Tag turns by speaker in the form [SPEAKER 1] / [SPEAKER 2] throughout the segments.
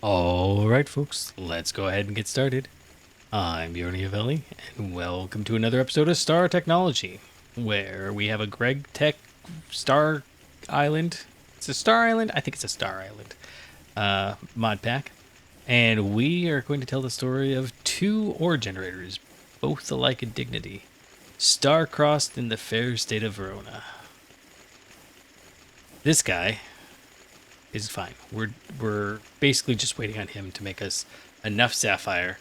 [SPEAKER 1] All right, folks, let's go ahead and get started. I'm Yoni, and welcome to another episode of Star Technology, where we have a Gregtech Star Island. It's a Star Island? I think it's a Star Island. Modpack. And we are going to tell the story of two ore generators, both alike in dignity, star-crossed in the fair state of Verona. This guy is fine. We're basically just waiting on him to make us enough sapphire,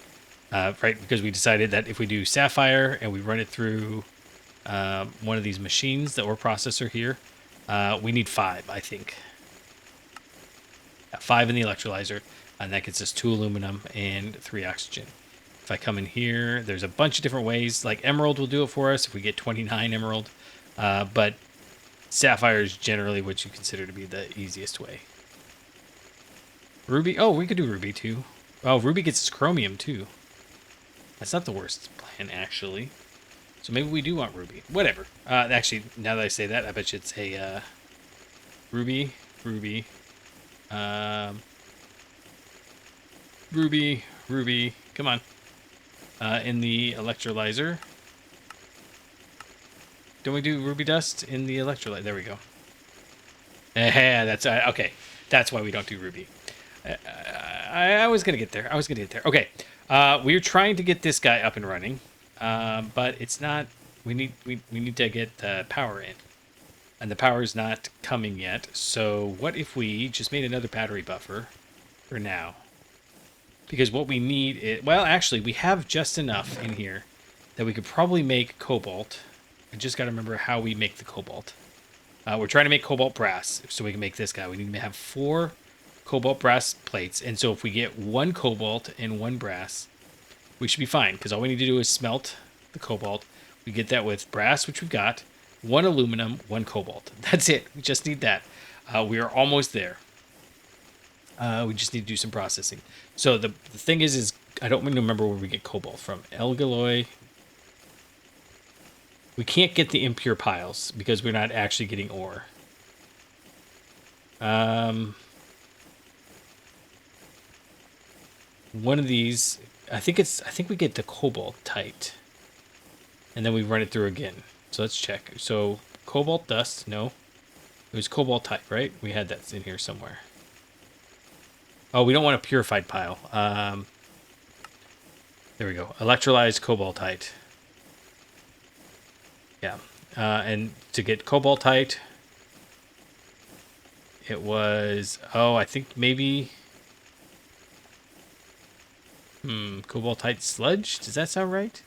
[SPEAKER 1] right? Because we decided that if we do sapphire and we run it through one of these machines, the ore processor here, we need 5, I think. 5 in the electrolyzer, and that gets us 2 aluminum and 3 oxygen. If I come in here, there's a bunch of different ways. Like emerald will do it for us if we get 29 emerald, but sapphire is generally what you consider to be the easiest way. Ruby. Oh, we could do ruby too. Oh, ruby gets us chromium too. That's not the worst plan, actually. So maybe we do want ruby. Whatever. Actually, now that I say that, I bet you it's a ruby. Ruby. Come on. In the electrolyzer. Don't we do ruby dust in the electrolyzer? There we go. That's okay. That's why we don't do ruby. I was gonna get there. Okay, we are trying to get this guy up and running, but it's not. We need to get the power in, and the power is not coming yet. So what if we just made another battery buffer for now? Because what we need is, well, actually, we have just enough in here that we could probably make cobalt. I just got to remember how we make the cobalt. We're trying to make cobalt brass so we can make this guy. We need to have 4 cobalt brass plates, and so if we get 1 cobalt and 1 brass, we should be fine, because all we need to do is smelt the cobalt. We get that with brass, which we've got, 1 aluminum, 1 cobalt. That's it. We just need that. We are almost there. We just need to do some processing. So the thing is I don't even remember where we get cobalt from. Elgaloy. We can't get the impure piles because we're not actually getting ore. One of these, I think we get the cobaltite, and then we run it through again. So let's check. So cobalt dust, no, it was cobaltite, right? We had that in here somewhere. Oh, we don't want a purified pile. There we go. Electrolyzed cobaltite. Yeah, and to get cobaltite, it was, I think maybe. Cobaltite sludge? Does that sound right?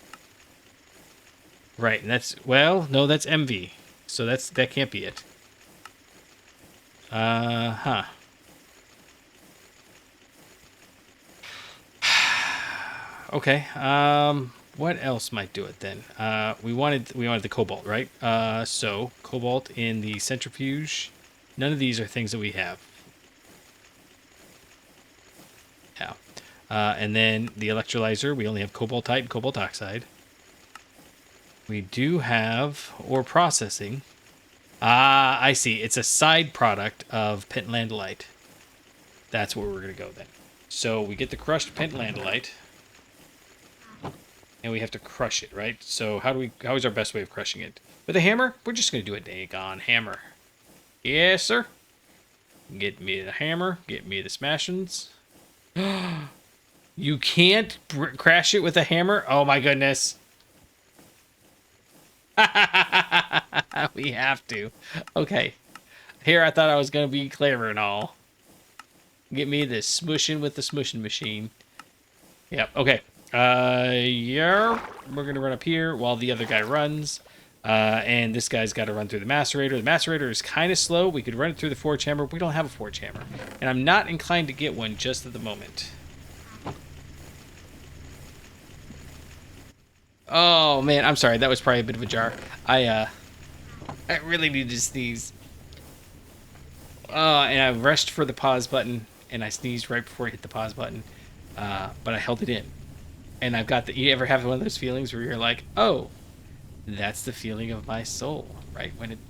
[SPEAKER 1] Right, and that's, well, no, that's MV. So that can't be it. Okay, what else might do it then? We wanted the cobalt, right? So cobalt in the centrifuge. None of these are things that we have. Yeah. And then the electrolyzer, we only have cobaltite and cobalt oxide. We do have ore processing. I see. It's a side product of pentlandolite. That's where we're going to go then. So we get the crushed pentlandolite, and we have to crush it, right? So how is our best way of crushing it? With a hammer? We're just going to do a daggone hammer. Yes, sir. Get me the hammer. Get me the smashings. You can't crash it with a hammer? Oh my goodness. We have to. Okay. Here I thought I was going to be clever and all. Get me the smushing with the smushing machine. Yep, okay. Yeah. We're going to run up here while the other guy runs. And this guy's got to run through the macerator. The macerator is kind of slow. We could run it through the forge hammer. We don't have a forge hammer. And I'm not inclined to get one just at the moment. Oh, man, I'm sorry. That was probably a bit of a jar. I really need to sneeze. And I rushed for the pause button, and I sneezed right before I hit the pause button. But I held it in. And I've got you ever have one of those feelings where you're like, oh, that's the feeling of my soul, right when it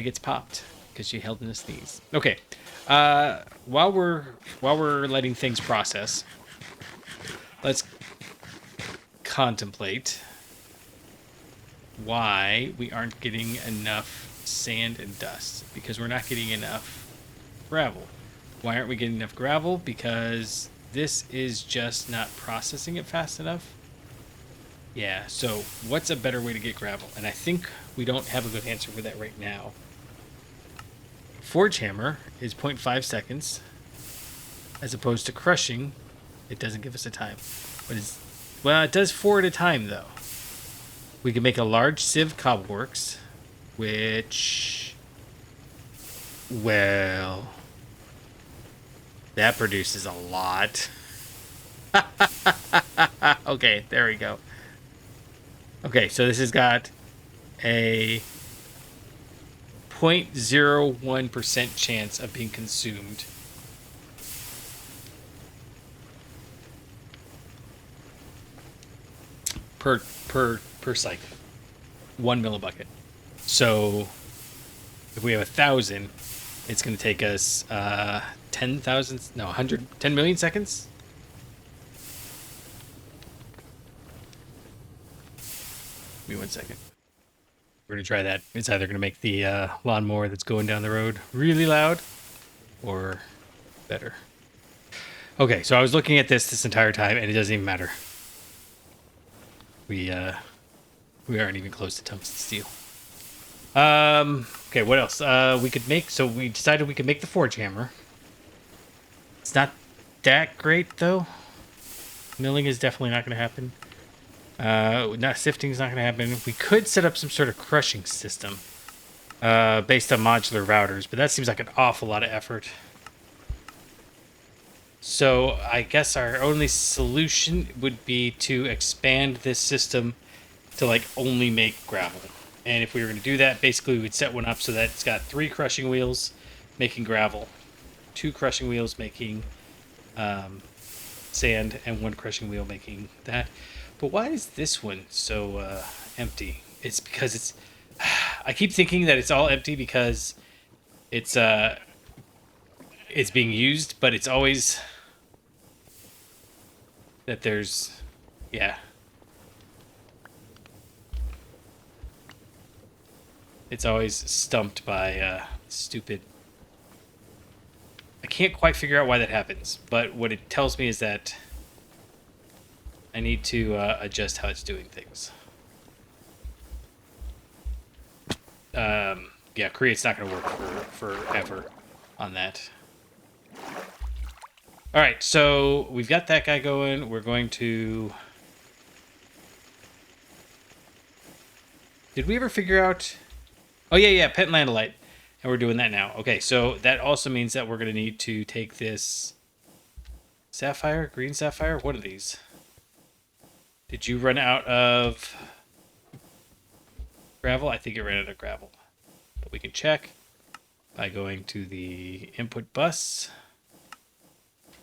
[SPEAKER 1] gets popped. because she held in a sneeze. Okay. While we're letting things process, let's contemplate why we aren't getting enough sand and dust, because we're not getting enough gravel. Why aren't we getting enough gravel? Because this is just not processing it fast enough. Yeah, so what's a better way to get gravel? And I think we don't have a good answer for that right now. Forge hammer is 0.5 seconds, as opposed to crushing. It doesn't give us a time. But it's, well, it does 4 at a time, though. We can make a large sieve cobbleworks, which, well, that produces a lot. Okay, there we go. Okay, so this has got a 0.01% chance of being consumed. Per cycle. 1 millibucket. So if we have 1,000, it's going to take us 10,000, no, 10 million seconds. Give me 1 second. We're going to try that. It's either going to make the lawnmower that's going down the road really loud or better. Okay, so I was looking at this entire time, and it doesn't even matter. We aren't even close to tungsten steel. Okay, what else? We could make, so we decided we could make the forge hammer. It's not that great, though. Milling is definitely not going to happen. Sifting is not going to happen. We could set up some sort of crushing system based on modular routers, but that seems like an awful lot of effort. So I guess our only solution would be to expand this system to like only make gravel. And if we were going to do that, basically we would set one up so that it's got 3 crushing wheels making gravel, 2 crushing wheels making sand, and 1 crushing wheel making that. But why is this one so empty? It's because it's... I keep thinking that it's all empty because it's being used, but it's always that there's... Yeah. It's always stumped by stupid... I can't quite figure out why that happens, but what it tells me is that I need to adjust how it's doing things. Yeah, Create's not going to work forever on that. All right, so we've got that guy going. We're going to... Did we ever figure out... Oh, yeah, pentlandolite. And we're doing that now. Okay, so that also means that we're going to need to take this... Sapphire? Green sapphire? What are these? Did you run out of gravel? I think it ran out of gravel. But we can check by going to the input bus.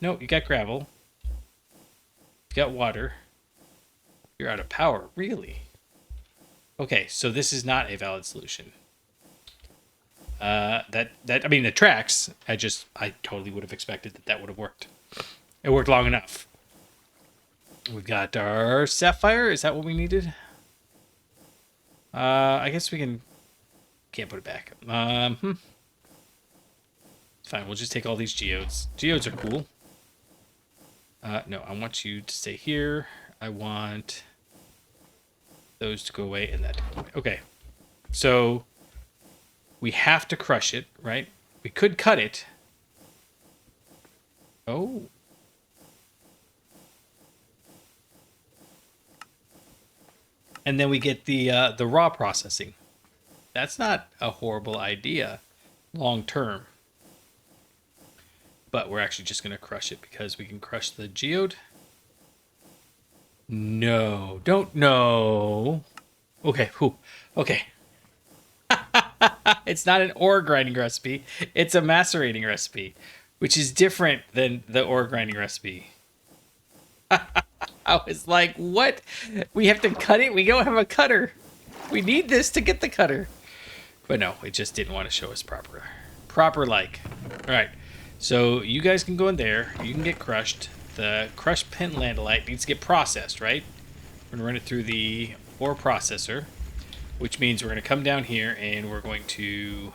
[SPEAKER 1] No, you got gravel. You got water. You're out of power. Really? Okay, so this is not a valid solution. I mean, the tracks, I totally would have expected that would have worked. It worked long enough. We've got our sapphire. Is that what we needed? I guess we can't put it back. Fine, we'll just take all these geodes. Geodes are cool. No, I want you to stay here. I want those to go away and that to go away. Okay, so we have to crush it, right? We could cut it. Oh. And then we get the raw processing. That's not a horrible idea long term. But we're actually just going to crush it because we can crush the geode. No, don't know. Okay, whew. Okay. It's not an ore grinding recipe. It's a macerating recipe, which is different than the ore grinding recipe. I was like, what? We have to cut it? We don't have a cutter. We need this to get the cutter. But no, it just didn't want to show us proper proper like. All right. So you guys can go in there. You can get crushed. The crushed pentlandolite needs to get processed, right? We're going to run it through the ore processor, which means we're going to come down here and we're going to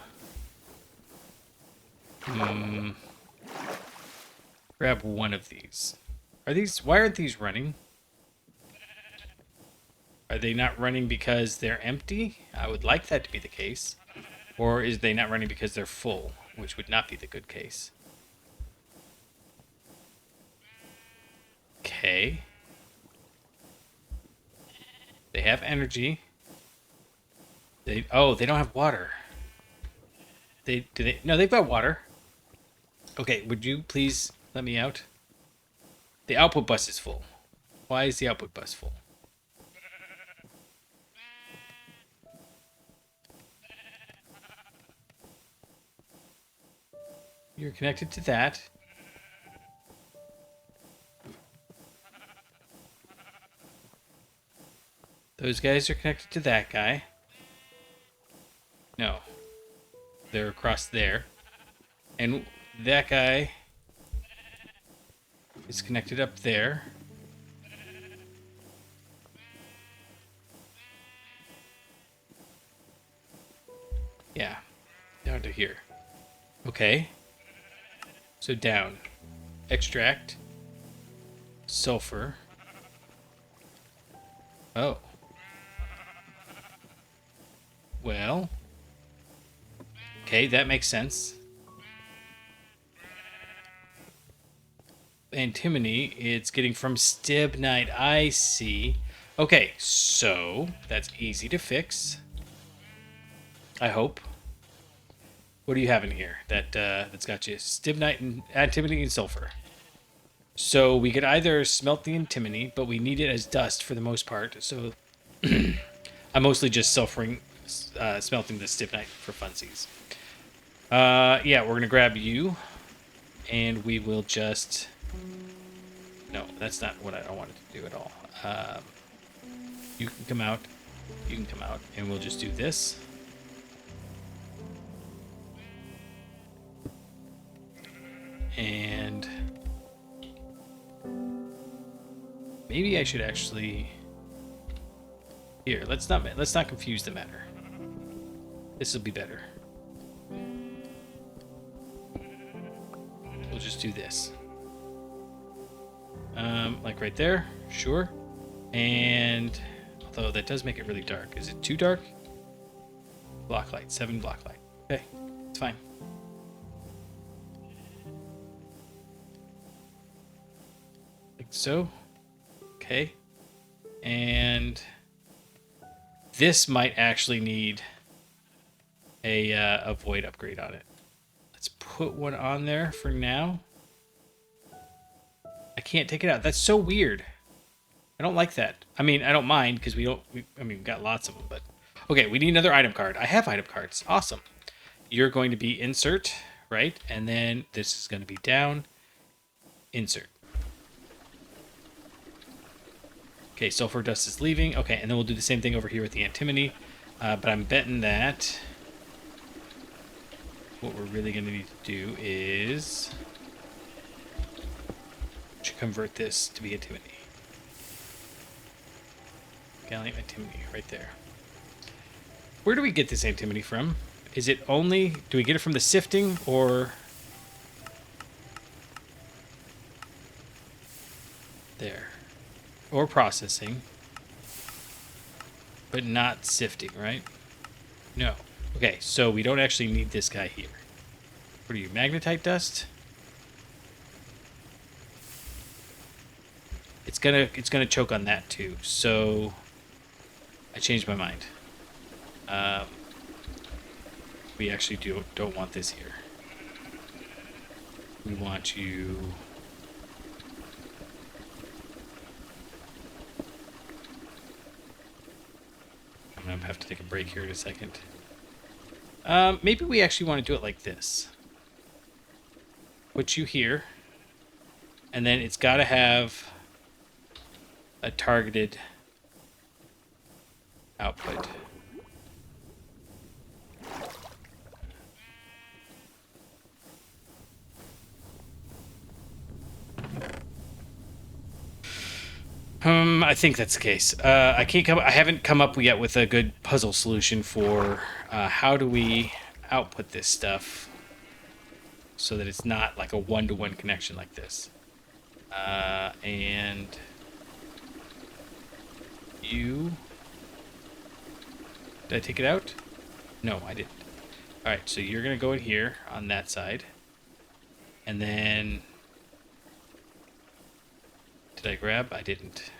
[SPEAKER 1] grab one of these. Why aren't these running? Are they not running because they're empty? I would like that to be the case. Or is they not running because they're full, which would not be the good case. Okay. They have energy. They don't have water. No, they've got water. Okay, would you please let me out? The output bus is full. Why is the output bus full? You're connected to that. Those guys are connected to that guy. No. They're across there. And that guy is connected up there. Yeah. Down to here. Okay. So down. Extract. Sulfur. Oh. Well. Okay, that makes sense. Antimony, it's getting from stibnite. I see. Okay, so that's easy to fix. I hope. What do you have in here that's got you? Stibnite and antimony and sulfur. So we could either smelt the antimony, but we need it as dust for the most part. So I'm mostly just smelting the stibnite for funsies. Yeah, we're gonna grab you, and we will just. No, that's not what I wanted to do at all. You can come out. You can come out, and we'll just do this. And maybe I should actually. Here, let's not confuse the matter. This will be better. We'll just do this. Like right there, sure. And although that does make it really dark. Is it too dark? Block light, 7 block light. Okay, it's fine. Like so. Okay. And this might actually need a void upgrade on it. Let's put one on there for now. I can't take it out. That's so weird. I don't like that. I mean, I don't mind because we've got lots of them, but okay, we need another item card. I have item cards. Awesome. You're going to be insert, right? And then this is going to be down, insert. Okay, sulfur dust is leaving. Okay, and then we'll do the same thing over here with the antimony. But I'm betting that what we're really going to need to do is convert this to be antimony. Gallium antimony right there. Where do we get this antimony from? Is it only, do we get it from the sifting or there? Or processing, but not sifting, right? No. Okay, so we don't actually need this guy here. What are you, magnetite dust? It's gonna choke on that too. So I changed my mind. We actually don't want this here. We want you. I'm gonna have to take a break here in a second. Maybe we actually want to do it like this. Put you here, and then it's got to have a targeted output. I think that's the case. I haven't come up yet with a good puzzle solution for how do we output this stuff so that it's not like a one-to-one connection like this. And you... Did I take it out? No, I didn't. All right, so you're going to go in here on that side. And then... Did I grab? I didn't.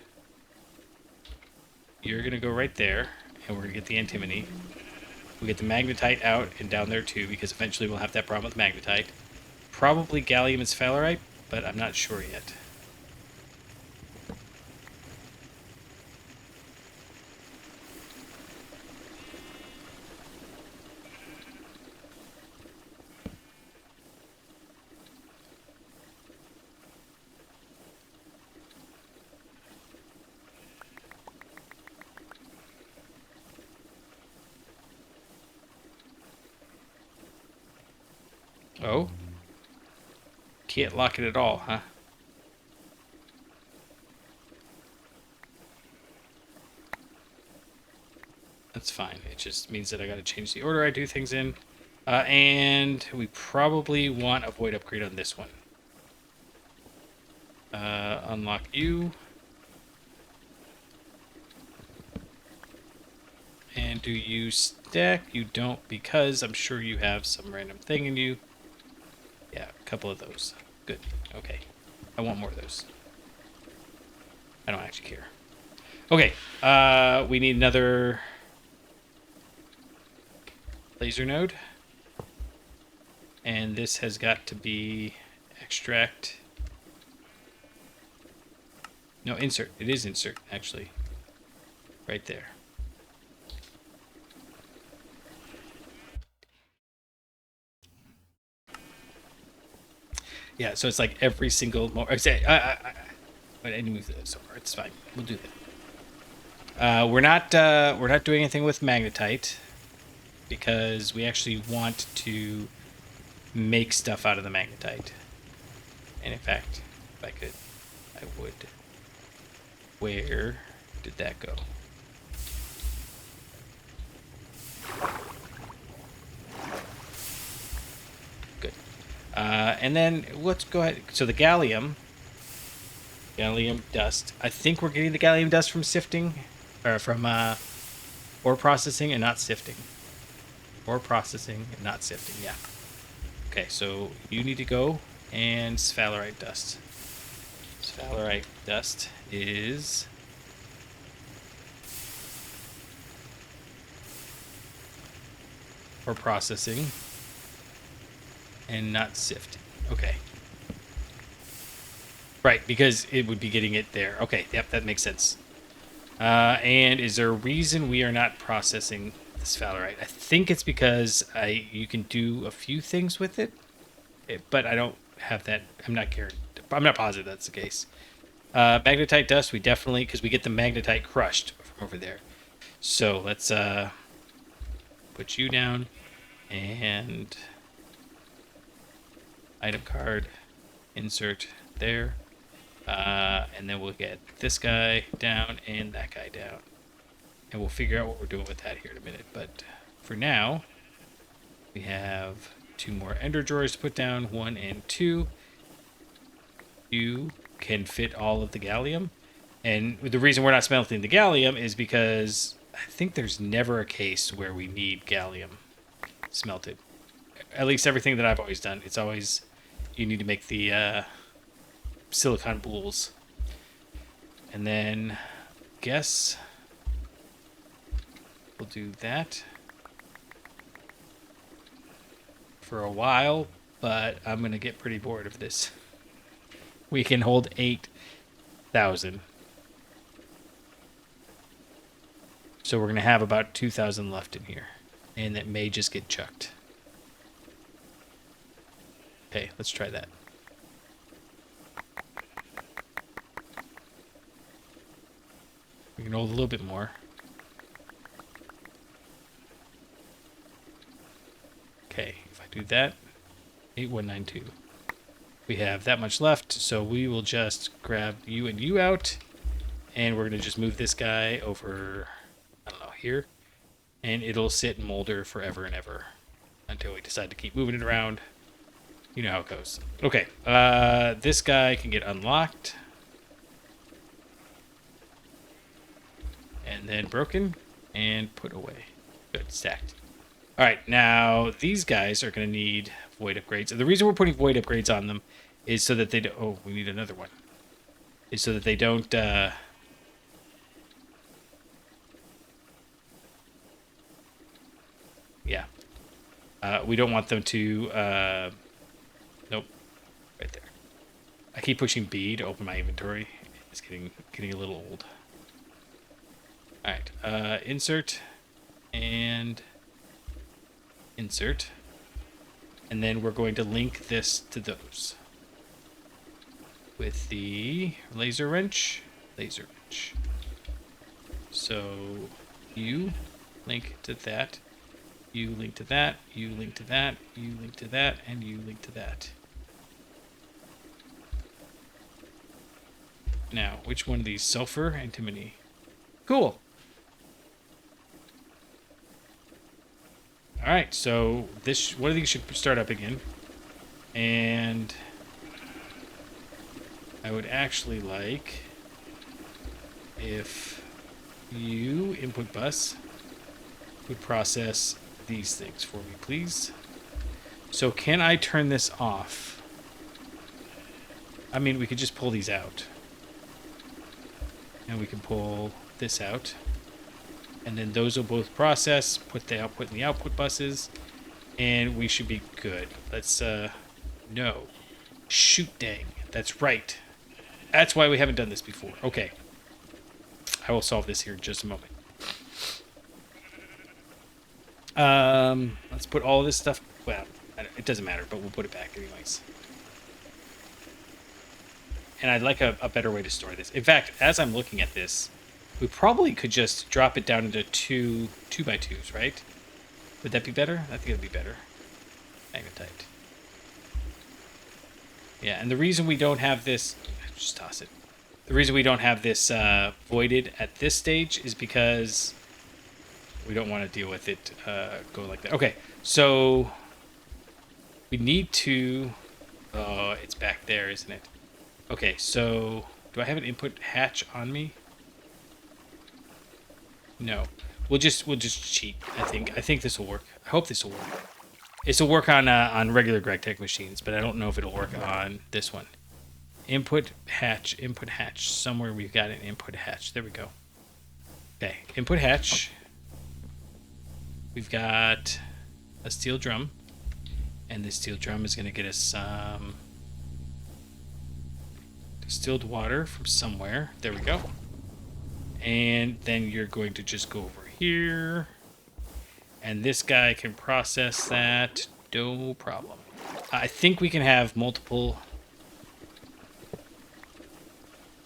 [SPEAKER 1] You're going to go right there, and we're going to get the antimony. We get the magnetite out and down there too, because eventually we'll have that problem with magnetite. Probably gallium and sphalerite, but I'm not sure yet. Oh? Can't lock it at all, huh? That's fine. It just means that I gotta change the order I do things in. And we probably want a void upgrade on this one. Unlock you. And do you stack? You don't, because I'm sure you have some random thing in you. Yeah, a couple of those. Good. Okay. I want more of those. I don't actually care. Okay. We need another laser node. And this has got to be extract. No, insert. It is insert, actually. Right there. Yeah, so it's like every single I say I need to move this over. It's fine. We'll do that. We're not doing anything with magnetite because we actually want to make stuff out of the magnetite. And in fact, if I could, I would. Where did that go? Good. And then let's go ahead. So the gallium dust. I think we're getting the gallium dust from sifting, or from ore processing and not sifting. Ore processing and not sifting. Yeah. Okay, so you need to go and sphalerite dust. Sphalerite dust is for processing and not sifting. Okay. Right, because it would be getting it there. Okay, yep, that makes sense. And is there a reason we are not processing the sphalerite? I think it's because you can do a few things with it, but I don't have that. I'm not positive that's the case. Magnetite dust, we definitely, because we get the magnetite crushed from over there. So let's put you down and item card, insert there. And then we'll get this guy down and that guy down. And we'll figure out what we're doing with that here in a minute. But for now, we have 2 more ender drawers to put down, 1 and 2. You can fit all of the gallium. And the reason we're not smelting the gallium is because I think there's never a case where we need gallium smelted. At least everything that I've always done, it's always you need to make the silicon boules. And then guess we'll do that for a while, but I'm gonna get pretty bored of this. We can hold 8,000. So we're gonna have about 2,000 left in here, and that may just get chucked. Okay, let's try that. We can hold a little bit more. Okay, if I do that, 8192. We have that much left, so we will just grab you and you out, And we're going to just move this guy over, I don't know, here. And it'll sit and molder forever and ever until we decide to keep moving it around. You know how it goes. Okay, this guy can get unlocked. And then broken and put away. Good, stacked. All right, now these guys are going to need void upgrades. And the reason we're putting void upgrades on them is so that they don't... Oh, we need another one. Is so that they don't... Yeah. We don't want them to... Nope. Right there. I keep pushing B to open my inventory. It's getting a little old. All right. Insert. And... Insert. And then we're going to link this to those. With the laser wrench. Laser wrench. So you link to that. You link to that. You link to that. You link to that. And you link to that. Now, which one of these? Sulfur, antimony. Cool. All right, so this one of these should start up again, and I would actually like if you input bus would process these things for me, please. So can I turn this off? I mean, we could just pull these out, and we can pull this out. And then those will both process, put the output in the output buses, and we should be good. Let's, no. Shoot, dang. That's right. That's why we haven't done this before. Okay. I will solve this here in just a moment. Let's put all of this stuff, well, it doesn't matter, but we'll put it back anyways. And I'd like a better way to store this. In fact, as I'm looking at this, we probably could just drop it down into two 2x2s, right? Would that be better? I think it would be better. Magnetite. Yeah, and the reason we don't have this... Just toss it. The reason we don't have this voided at this stage is because we don't want to deal with it go like that. Okay, so we need to... Oh, it's back there, isn't it? Okay, so do I have an input hatch on me? No, we'll just cheat. I think this will work. I hope this will work. This will work on regular Gregtech machines, but I don't know if it'll work on this one. Input hatch. Somewhere we've got an input hatch. There we go. Okay, input hatch. We've got a steel drum, and this steel drum is going to get us some distilled water from somewhere. There we go. And then you're going to just go over here. And this guy can process that. No problem. I think we can have multiple...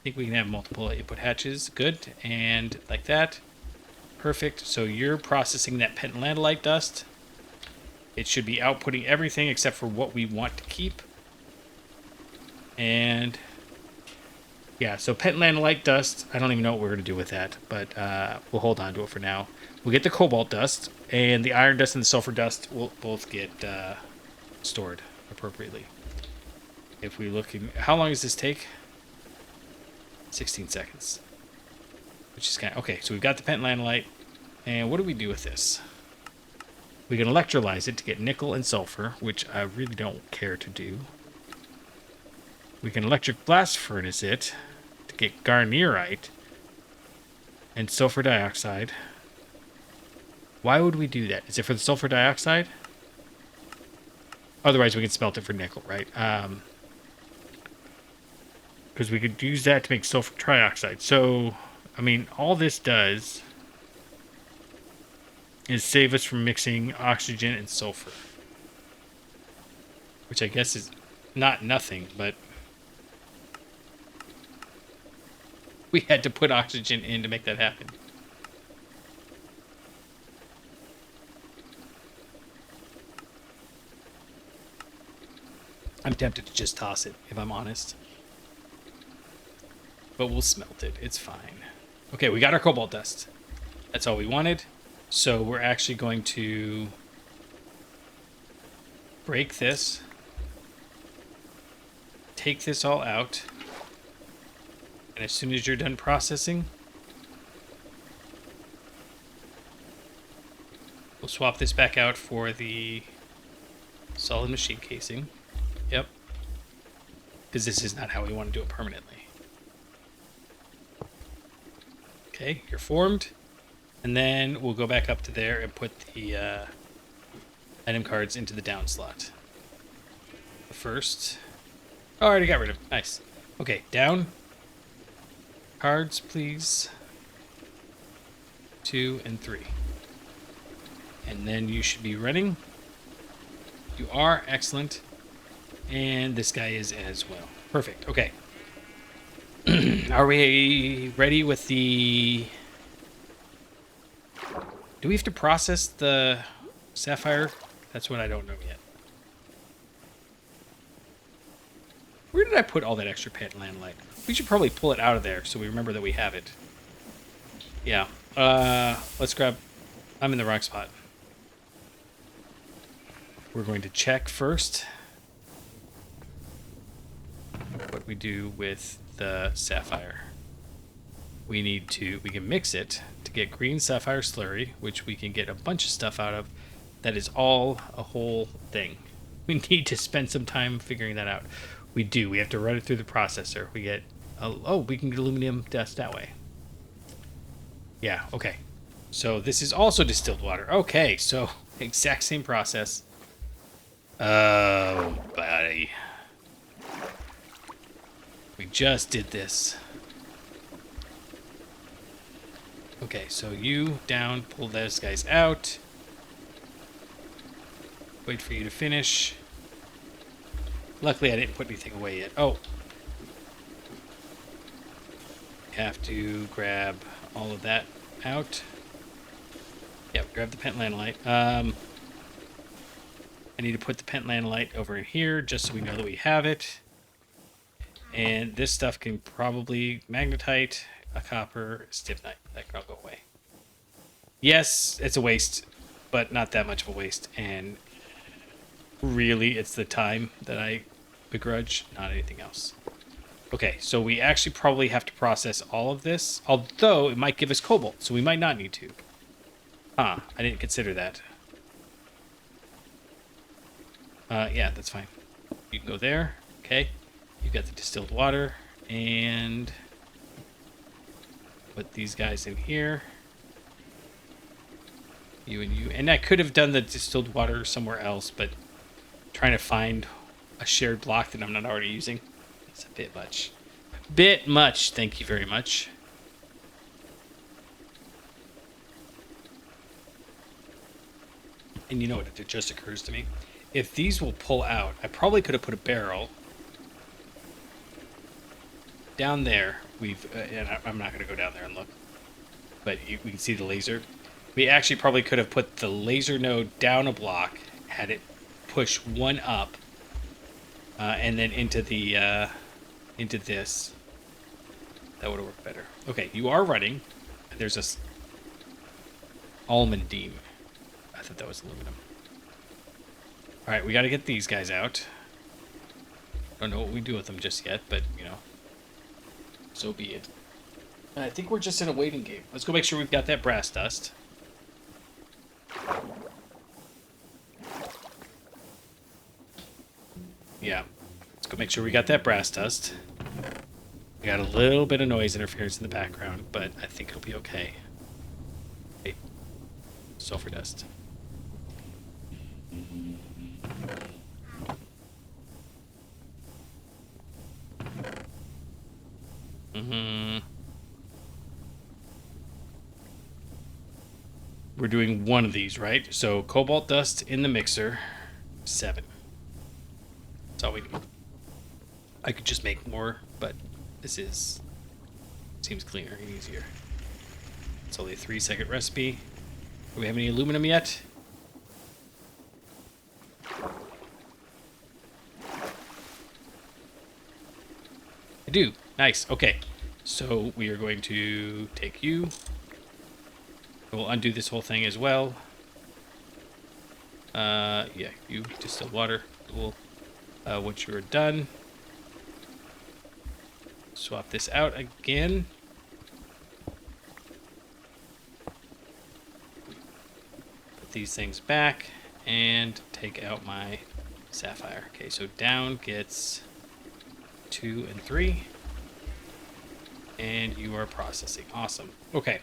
[SPEAKER 1] input hatches. Good. And like that. Perfect. So you're processing that pentlandolite dust. It should be outputting everything except for what we want to keep. And... yeah, so pentlandolite dust, I don't even know what we're going to do with that, but we'll hold on to it for now. We'll get the cobalt dust, and the iron dust and the sulfur dust will both get stored appropriately. If we look in... How long does this take? 16 seconds. Which is kind of... Okay, so we've got the pentlandolite, and what do we do with this? We can electrolyze it to get nickel and sulfur, which I really don't care to do. We can electric blast furnace it to get garnierite and sulfur dioxide. Why would we do that? Is it for the sulfur dioxide? Otherwise, we can smelt it for nickel, right? Because we could use that to make sulfur trioxide. So, I mean, all this does is save us from mixing oxygen and sulfur. Which I guess is not nothing, but... we had to put oxygen in to make that happen. I'm tempted to just toss it, if I'm honest. but we'll smelt it. It's fine. Okay, we got our cobalt dust. That's all we wanted. So we're actually going to break this. Take this all out. And as soon as you're done processing, we'll swap this back out for the solid machine casing. Yep. Because this is not how we want to do it permanently. Okay, you're formed. And then we'll go back up to there and put the item cards into the down slot. The first. Oh, I already got rid of it. Nice. Okay, down. Cards, please. 2 and 3. And then you should be running. You are. Excellent. And this guy is as well. Perfect. Okay. Are we ready with the... Do we have to process the sapphire? That's what I don't know yet. Where did I put all that extra pentlandite? We should probably pull it out of there so we remember that we have it. Yeah. Let's grab... I'm in the wrong spot. We're going to check first what we do with the sapphire. We can mix it to get green sapphire slurry, which we can get a bunch of stuff out of. That is all a whole thing. We need to spend some time figuring that out. We do. We have to run it through the processor. We get... we can get aluminum dust that way. Yeah, okay. So this is also distilled water. Okay, so exact same process. Oh, buddy. We just did this. Okay, so you down, pull those guys out. Wait for you to finish. Luckily, I didn't put anything away yet. Oh. Have to grab all of that out. Yep, grab the pentlandite. I need to put the pentlandite over in here just so we know that we have it. And this stuff can probably magnetite, a copper, stibnite. That can all go away. Yes, it's a waste, but not that much of a waste. And really, it's the time that I begrudge, not anything else. Okay, so we actually probably have to process all of this, although it might give us cobalt, so we might not need to. I didn't consider that. Yeah, that's fine. You can go there. Okay. You've got the distilled water, and put these guys in here. You and you. And I could have done the distilled water somewhere else, but trying to find a shared block that I'm not already using. It's a bit much. Bit much, thank you very much. And you know what, it just occurs to me. If these will pull out, I probably could have put a barrel down there. And I'm not going to go down there and look, but we can see the laser. We actually probably could have put the laser node down a block, had it push one up, and then into the into this. That would have worked better. Okay, you are running. There's a almandine. I thought that was aluminum. All right, we got to get these guys out. Don't know what we do with them just yet, but you know, so be it. And I think we're just in a waiting game. Let's go make sure we've got that brass dust. Yeah, let's go make sure we got that brass dust. We got a little bit of noise interference in the background, but I think it'll be okay. Hey, sulfur dust. We're doing one of these, right? So cobalt dust in the mixer, 7. That's all we need. I could just make more, but this seems cleaner and easier. It's only a 3-second recipe. Do we have any aluminum yet? I do. Nice. Okay. So we are going to take you. We'll undo this whole thing as well. Yeah, you distilled water. Cool. Once you're done, swap this out again. Put these things back and take out my sapphire. Okay, so down gets 2 and 3. And you are processing. Awesome. Okay.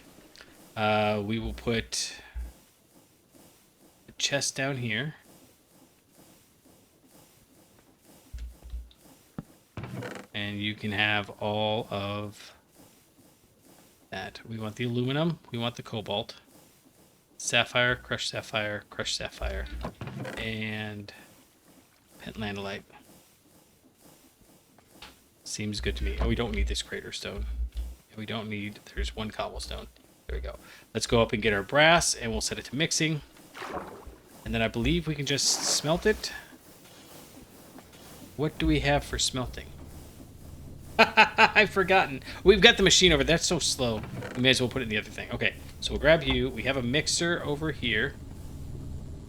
[SPEAKER 1] We will put the chest down here. And you can have all of that. We want the aluminum. We want the cobalt. Sapphire, crushed sapphire, and pentlandolite. Seems good to me. Oh, we don't need this crater stone. We don't need... There's 1 cobblestone. There we go. Let's go up and get our brass, and we'll set it to mixing. And then I believe we can just smelt it. What do we have for smelting? I've forgotten. We've got the machine over there. That's so slow. We may as well put it in the other thing. Okay, so we'll grab you. We have a mixer over here.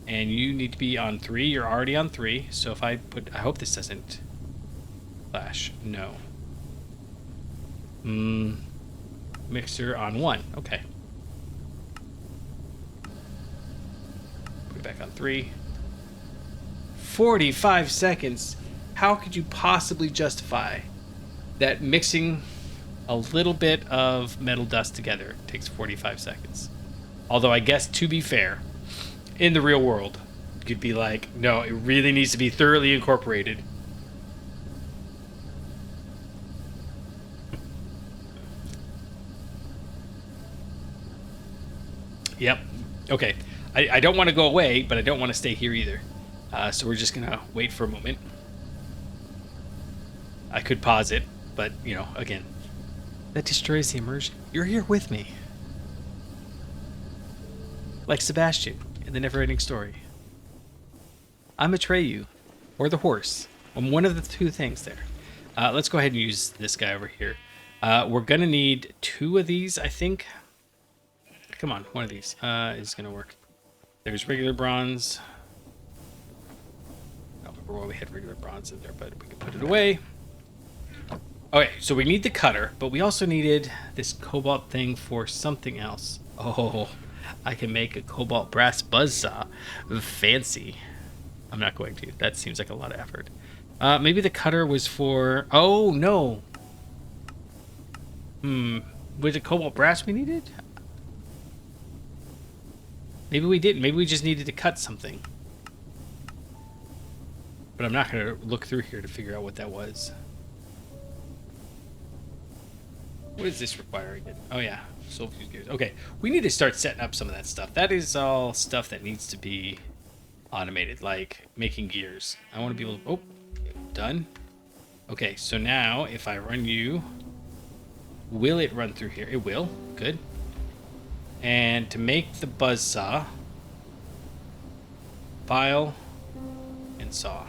[SPEAKER 1] And you need to be on 3. You're already on 3. So if I put... I hope this doesn't flash. No. Mixer on 1. Okay. Put it back on 3. 45 seconds. How could you possibly justify that mixing a little bit of metal dust together takes 45 seconds? Although I guess, to be fair, in the real world, you'd be like, no, it really needs to be thoroughly incorporated. Yep. Okay. I don't want to go away, but I don't want to stay here either. So we're just going to wait for a moment. I could pause it, but, you know, again, that destroys the immersion. You're here with me. Like Sebastian in the Never-Ending Story. I'm Atreyu, or the horse. I'm one of the 2 things there. Let's go ahead and use this guy over here. We're going to need 2 of these, I think. Come on, 1 of these is going to work. There's regular bronze. I don't remember why we had regular bronze in there, but we can put it away. Okay, so we need the cutter, but we also needed this cobalt thing for something else. Oh, I can make a cobalt brass buzzsaw. Fancy. I'm not going to. That seems like a lot of effort. Maybe the cutter was for... Oh, no. Was it cobalt brass we needed? Maybe we didn't. Maybe we just needed to cut something. But I'm not going to look through here to figure out what that was. What does this require again? Oh, yeah. Soul fuse gears. Okay. We need to start setting up some of that stuff. That is all stuff that needs to be automated, like making gears. I want to be able to... Oh, done. Okay, so now if I run you... Will it run through here? It will. Good. And to make the buzzsaw, file and saw.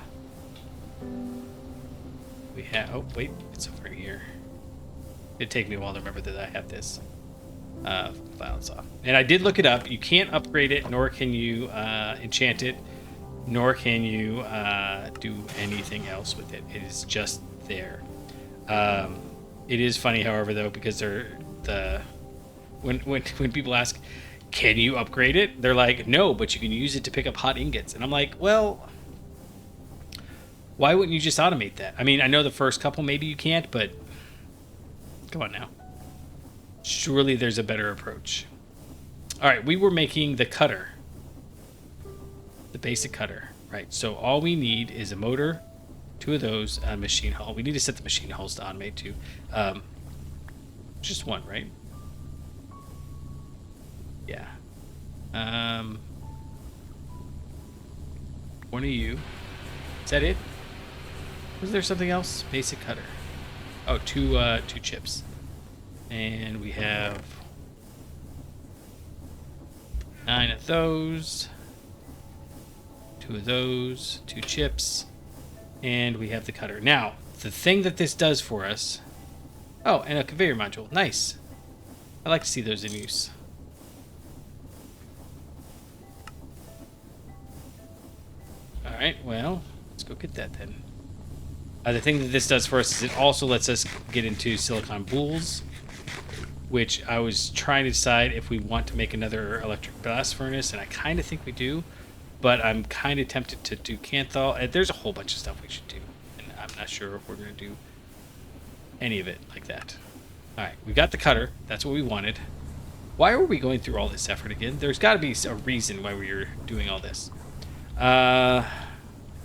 [SPEAKER 1] We have... Oh, wait. It's over here. It'd take me a while to remember that I have this. File and saw. And I did look it up. You can't upgrade it, nor can you enchant it, nor can you do anything else with it. It is just there. It is funny, however, though, because when people ask, can you upgrade it? They're like, no, but you can use it to pick up hot ingots. And I'm like, well, why wouldn't you just automate that? I mean, I know the first couple maybe you can't, but come on now. Surely there's a better approach. All right, we were making the cutter. The basic cutter. Right, so all we need is a motor, 2 of those, a machine hull. We need to set the machine hulls to automate too. Just 1, right? Yeah. 1 of you. Is that it? Was there something else? Basic cutter. Oh, 2 chips. And we have 9 of those. 2 of those. 2 chips. And we have the cutter. Now, the thing that this does for us Oh, and a conveyor module. Nice. I like to see those in use. Alright, well, let's go get that then. The thing that this does for us is it also lets us get into silicon boules, which I was trying to decide if we want to make another electric blast furnace, and I kind of think we do, but I'm kind of tempted to do Canthal. There's a whole bunch of stuff we should do, and I'm not sure if we're going to do any of it like that. Alright, we got the cutter. That's what we wanted. Why are we going through all this effort again? There's got to be a reason why we were doing all this.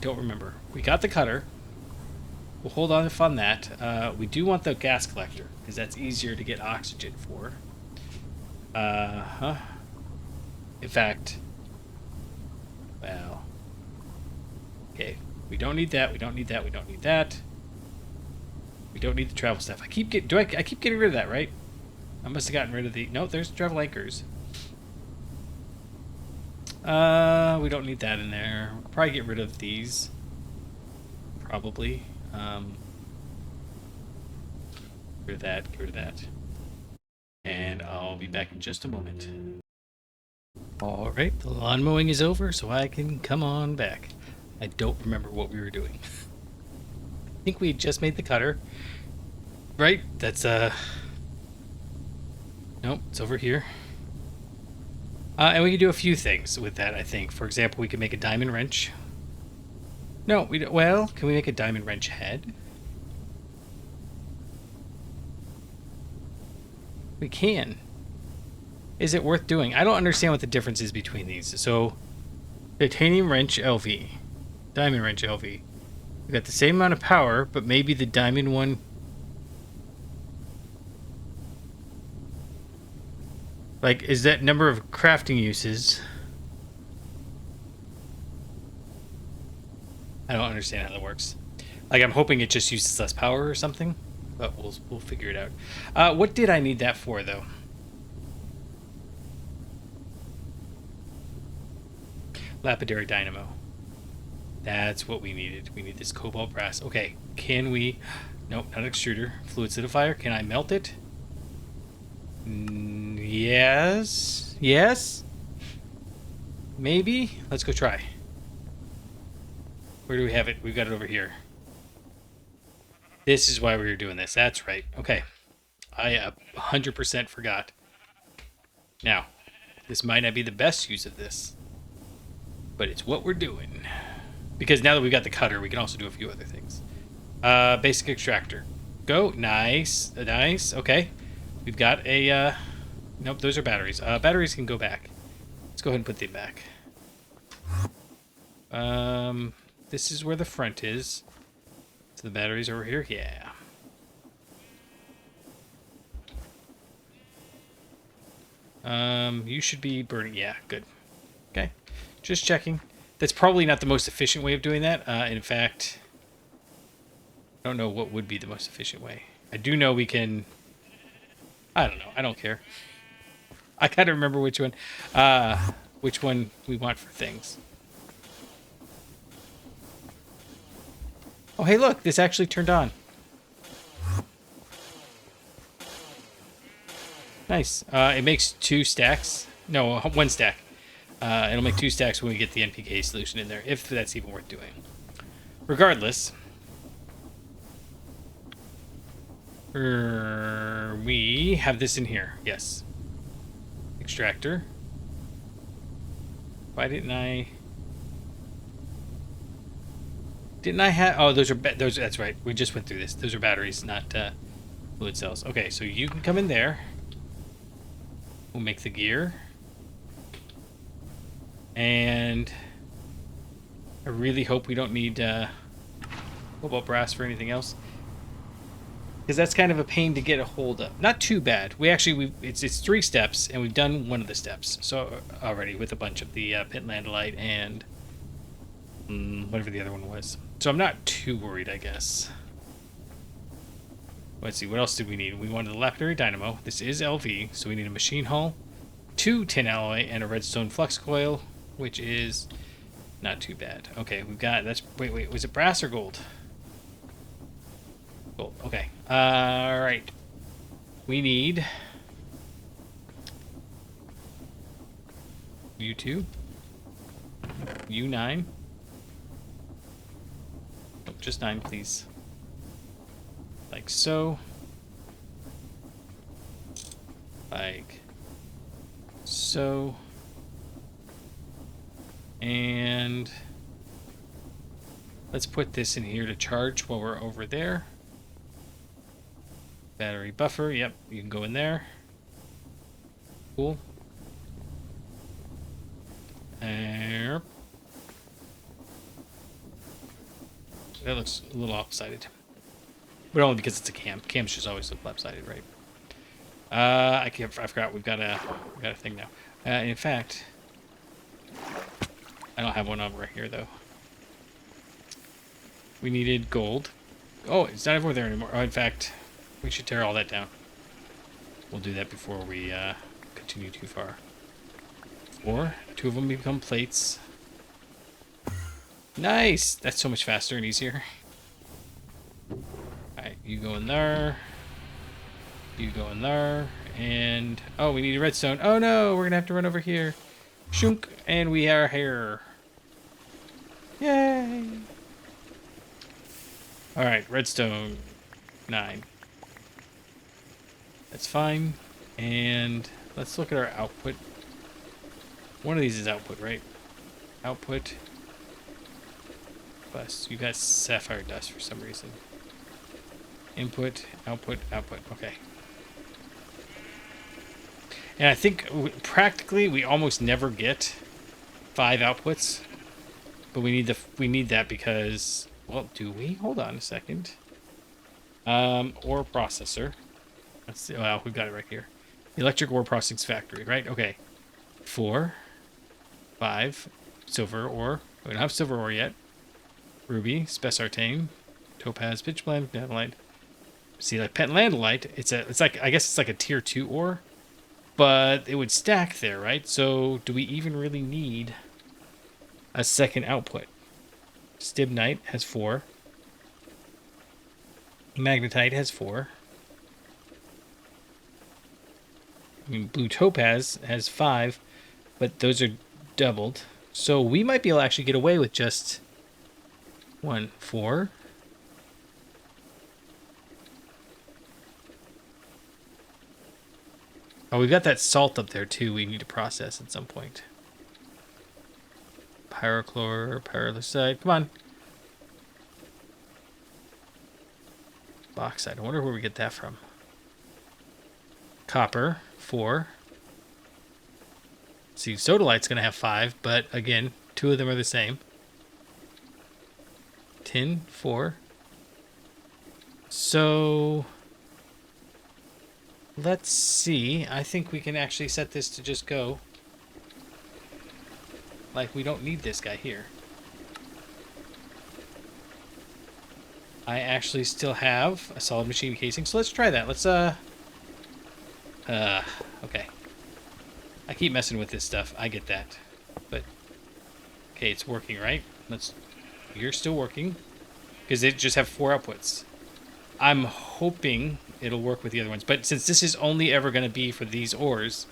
[SPEAKER 1] Don't remember. We got the cutter. We'll hold on to fund that. We do want the gas collector, because that's easier to get oxygen for. In fact, well, okay. We don't need that. We don't need that. We don't need that. We don't need the travel staff. I keep getting rid of that, right? I must have gotten rid of the... No, there's travel anchors. We don't need that in there. We'll probably get rid of these. Probably. Get rid of that. Get rid of that. And I'll be back in just a moment. Alright, the lawn mowing is over, so I can come on back. I don't remember what we were doing. I think we had just made the cutter. Right? That's, nope, it's over here. And we can do a few things with that, I think. For example, we can make a diamond wrench. No, we don't. Well, can we make a diamond wrench head? We can. Is it worth doing? I don't understand what the difference is between these. So, titanium wrench LV. Diamond wrench LV. We got the same amount of power, but maybe the diamond one... Like, is that number of crafting uses? I don't understand how that works. Like, I'm hoping it just uses less power or something, but we'll figure it out. What did I need that for, though? Lapidary dynamo. That's what we needed. We need this cobalt brass. Okay, can we... Nope, not extruder. Fluid solidifier. Can I melt it? Yes. Yes? Maybe? Let's go try. Where do we have it? We've got it over here. This is why we were doing this. That's right. Okay. I 100% forgot. Now, this might not be the best use of this, but it's what we're doing. Because now that we've got the cutter, we can also do a few other things. Basic extractor. Go. Nice. Nice. Okay. We've got a... Nope, those are batteries. Batteries can go back. Let's go ahead and put them back. This is where the front is. So the batteries over here? Yeah. You should be burning... Yeah, good. Okay. Just checking. That's probably not the most efficient way of doing that. In fact, I don't know what would be the most efficient way. I do know we can... I don't know. I don't care. I gotta remember which one we want for things. Oh, hey, look. This actually turned on. Nice. It makes 2 stacks. No, 1 stack. It'll make 2 stacks when we get the NPK solution in there, if that's even worth doing. Regardless, we have this in here. Yes. Extractor. Why didn't I... Didn't I have... Oh, those are... That's right. We just went through this. Those are batteries, not fluid cells. Okay, so you can come in there. We'll make the gear. And I really hope we don't need cobalt brass for anything else, because that's kind of a pain to get a hold of. Not too bad. It's 3 steps, and we've done one of the steps so already with a bunch of the pitlandolite and whatever the other one was. So I'm not too worried, I guess. Let's see, what else did we need? We wanted the lapidary dynamo. This is LV, so we need a machine hull, 2 tin alloy, and a redstone flux coil, which is not too bad. Okay, we've got... That's... Wait, was it brass or gold? Gold, okay. Alright. We need U2, U9. Oh, just 9, please. Like so. Like so. And let's put this in here to charge while we're over there. Battery buffer, yep, you can go in there. Cool. And that looks a little lopsided. But only because it's a cam. Cams just always look lopsided, right? I forgot we've got a thing now. In fact, I don't have one on right here though. We needed gold. Oh, it's not over there anymore. Oh, in fact, we should tear all that down. We'll do that before we continue too far. 4. 2 of them become plates. Nice! That's so much faster and easier. Alright, you go in there. You go in there. And, oh, we need a redstone. Oh no, we're gonna have to run over here. Shunk! And we are here. Yay! Alright, redstone 9. That's fine. And let's look at our output. One of these is output, right? Output. Bus. You got sapphire dust for some reason. Input, output, output. Okay. And I think practically we almost never get 5 outputs, but we need that because, well, do we? Hold on a second. Ore processor. Let's see. Well, we've got it right here. Electric ore processing factory, right? Okay. 4, 5, silver ore. We don't have silver ore yet. Ruby, spessartane, topaz, pitchblende, natalite. See, like pentlandolite, it's like, I guess it's like a tier 2 ore, but it would stack there, right? So do we even really need a second output? Stibnite has 4. Magnetite has 4. I mean, blue topaz has 5, but those are doubled. So we might be able to actually get away with just 1, 4. Oh, we've got that salt up there too we need to process at some point. Pyrochlor, pyrolusite, come on. Bauxite, I wonder where we get that from. Copper, 4. See, sodalite's going to have 5, but again, 2 of them are the same. Tin, 4. So let's see. I think we can actually set this to just go. Like, we don't need this guy here. I actually still have a solid machine casing, so let's try that. Let's, okay. I keep messing with this stuff. I get that. But, okay, it's working, right? You're still working. Because they just have 4 outputs. I'm hoping it'll work with the other ones. But since this is only ever going to be for these ores,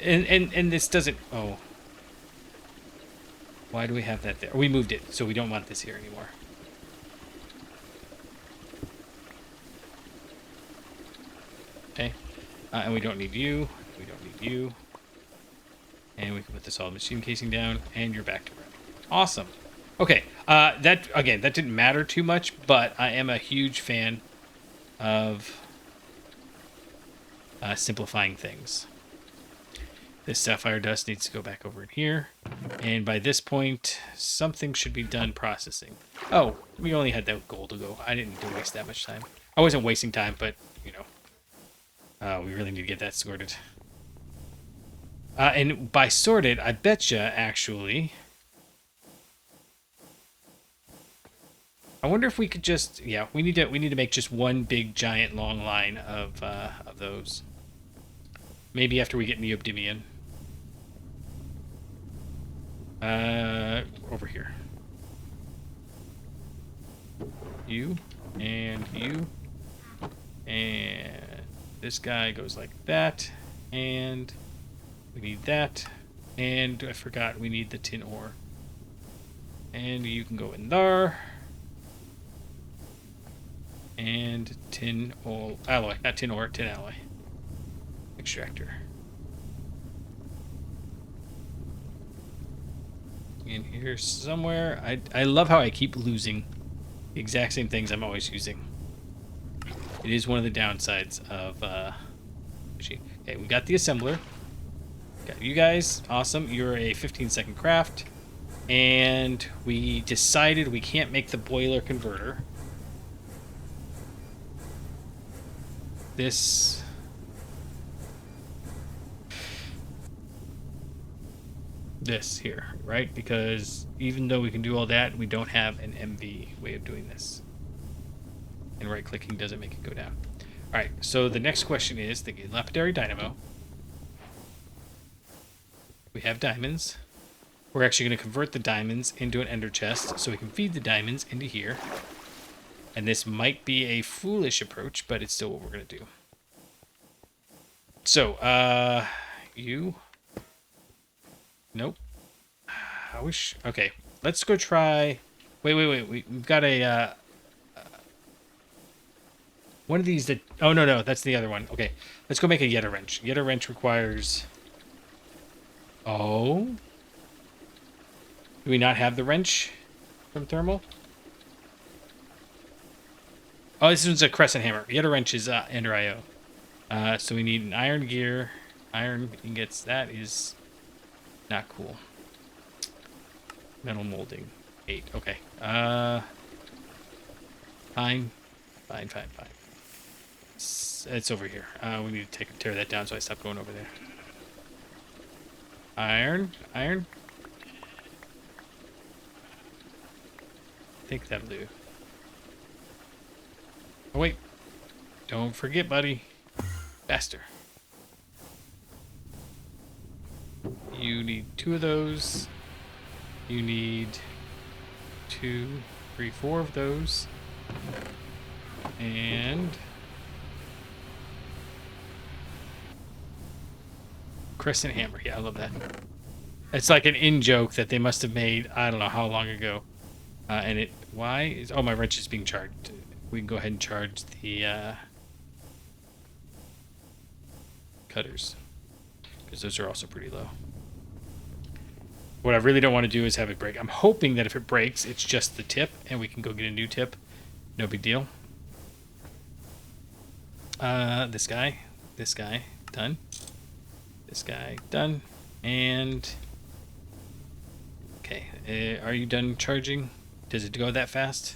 [SPEAKER 1] and this doesn't, oh. Why do we have that there? We moved it, so we don't want this here anymore. Okay. And we don't need you. We don't need you. And we can put the solid machine casing down, and you're back to running. Awesome. Okay. That didn't matter too much, but I am a huge fan of simplifying things. This sapphire dust needs to go back over in here. And by this point, something should be done processing. Oh, we only had that gold to go. I didn't need to waste that much time. I wasn't wasting time, but, you know, we really need to get that sorted. And by sorted, I betcha, actually, I wonder if we could just, yeah, we need to make just one big, giant, long line of those. Maybe after we get neodymium. Over here. You, and you, And this guy goes like that. And we need that. And I forgot we need the tin ore. And you can go in there. And tin ore, alloy, not tin ore, tin alloy. Extractor. In here somewhere. I love how I keep losing the exact same things I'm always using. It is one of the downsides of machine. Okay, we got the assembler. Got you guys. Awesome. You're a 15-second craft. And we decided we can't make the boiler converter. This... this here, right? Because even though we can do all that, we don't have an MV way of doing this. And right-clicking doesn't make it go down. All right, so the next question is the lapidary dynamo. We have diamonds. We're actually going to convert the diamonds into an ender chest so we can feed the diamonds into here. And this might be a foolish approach, but it's still what we're going to do. So, you... Nope. I wish... Okay, let's go try... Wait. We've got a... one of these that... Oh, no. That's the other one. Okay, let's go make a Yeta wrench. Yeta wrench requires... Oh? Do we not have the wrench from thermal? Oh, this one's a crescent hammer. Yeta wrench is Ender IO. So we need an iron gear. Iron ingots. That is... not cool. Metal molding. 8. Okay. Fine. It's over here. We need to tear that down so I stop going over there. Iron. I think that'll do. Oh, wait. Don't forget, buddy. Faster. You need 2 of those. You need 2, 3, 4 of those. And... crescent hammer. Yeah, I love that. It's like an in-joke that they must have made, I don't know how long ago. And it... why? Is, oh, my wrench is being charged. We can go ahead and charge the cutters. Because those are also pretty low. What I really don't want to do is have it break. I'm hoping that if it breaks, it's just the tip, and we can go get a new tip. No big deal. This guy, done. This guy, done. And... okay, are you done charging? Does it go that fast?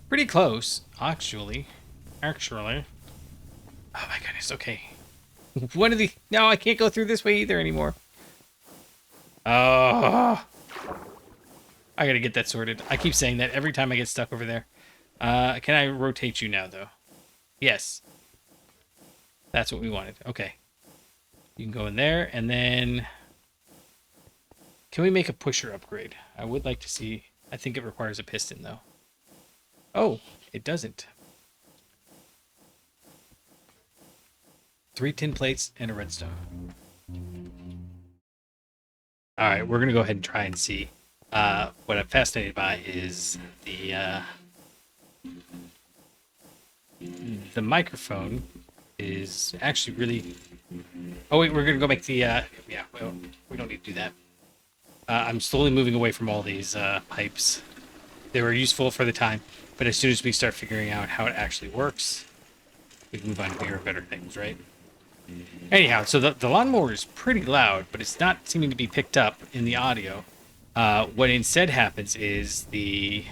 [SPEAKER 1] Pretty close, actually. Oh my goodness, okay. One of the... no, I can't go through this way either anymore. Oh, I gotta get that sorted. I keep saying that every time I get stuck over there. Can I rotate you now, though? Yes. That's what we wanted. Okay. You can go in there, and then... can we make a pusher upgrade? I would like to see... I think it requires a piston, though. Oh, it doesn't. 3 tin plates and a redstone. All right, we're going to go ahead and try and see. What I'm fascinated by is the microphone is actually really... oh, wait, we're going to go make the... yeah, well, we don't need to do that. I'm slowly moving away from all these pipes. They were useful for the time, but as soon as we start figuring out how it actually works, we can move on to bigger, better things, right? Anyhow, so the lawnmower is pretty loud, but it's not seeming to be picked up in the audio. What instead happens is the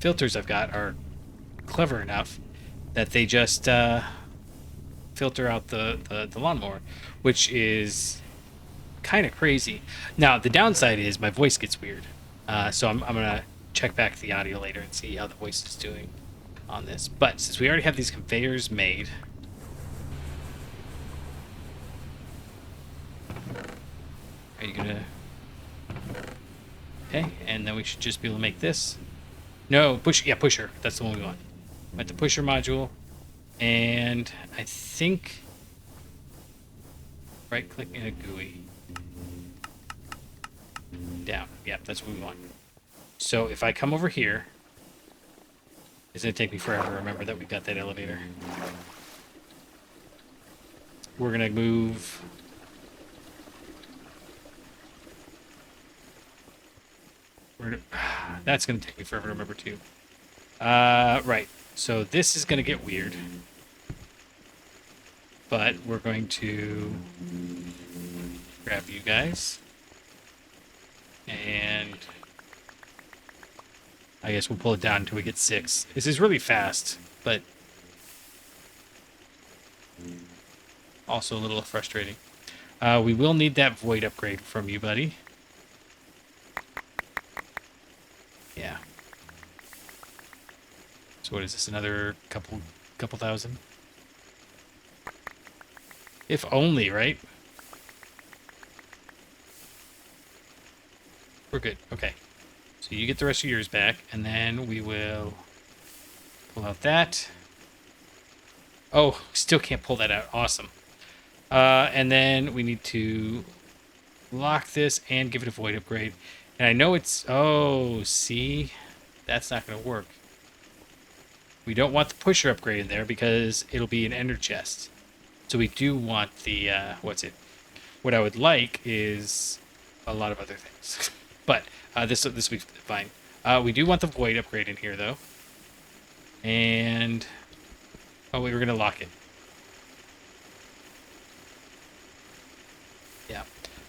[SPEAKER 1] filters I've got are clever enough that they just filter out the lawnmower, which is kind of crazy. Now, the downside is my voice gets weird. So I'm going to check back the audio later and see how the voice is doing on this. But since we already have these conveyors made... are you gonna... okay, and then we should just be able to make this. No, pusher. That's the one we want. At the pusher module, And I think right click in a GUI. Down. Yep, that's what we want. So if I come over here, it's going to take me forever to remember that we got that elevator. We're going to move. That's going to take me forever to remember too. Right. So this is going to get weird. But we're going to grab you guys. And I guess we'll pull it down until we get 6. This is really fast, but also a little frustrating. We will need that void upgrade from you, buddy. Yeah. So what is this? Another couple thousand? If only, right? We're good. Okay. So you get the rest of yours back, and then we will pull out that. Oh, still can't pull that out. Awesome. And then we need to lock this and give it a void upgrade. And I know it's... Oh, see? That's not going to work. We don't want the pusher upgrade in there because it'll be an ender chest. So we do want the... what's it? What I would like is a lot of other things. But this will be fine. We do want the void upgrade in here, though. And... Oh, we were going to lock it. Yeah.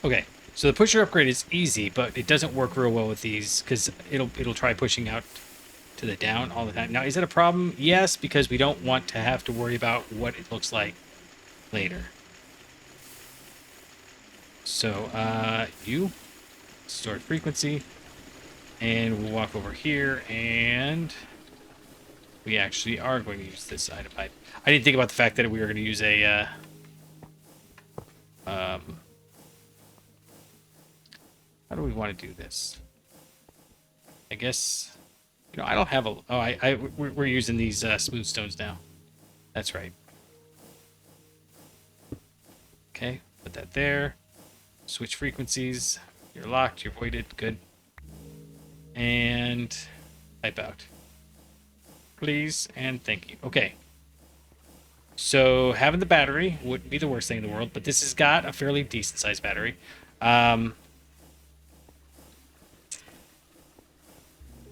[SPEAKER 1] Okay. So the pusher upgrade is easy, but it doesn't work real well with these because it'll try pushing out to the down all the time. Now, is that a problem? Yes, because we don't want to have to worry about what it looks like later. So, you stored frequency, and we'll walk over here, and we actually are going to use this side of pipe. I didn't think about the fact that we were going to use a how do we want to do this? I guess, you know, I don't have a... Oh, we're using these smooth stones now. That's right. Okay, put that there. Switch frequencies. You're locked, you're voided. Good. And type out. Please and thank you. Okay. So having the battery wouldn't be the worst thing in the world, but this has got a fairly decent sized battery.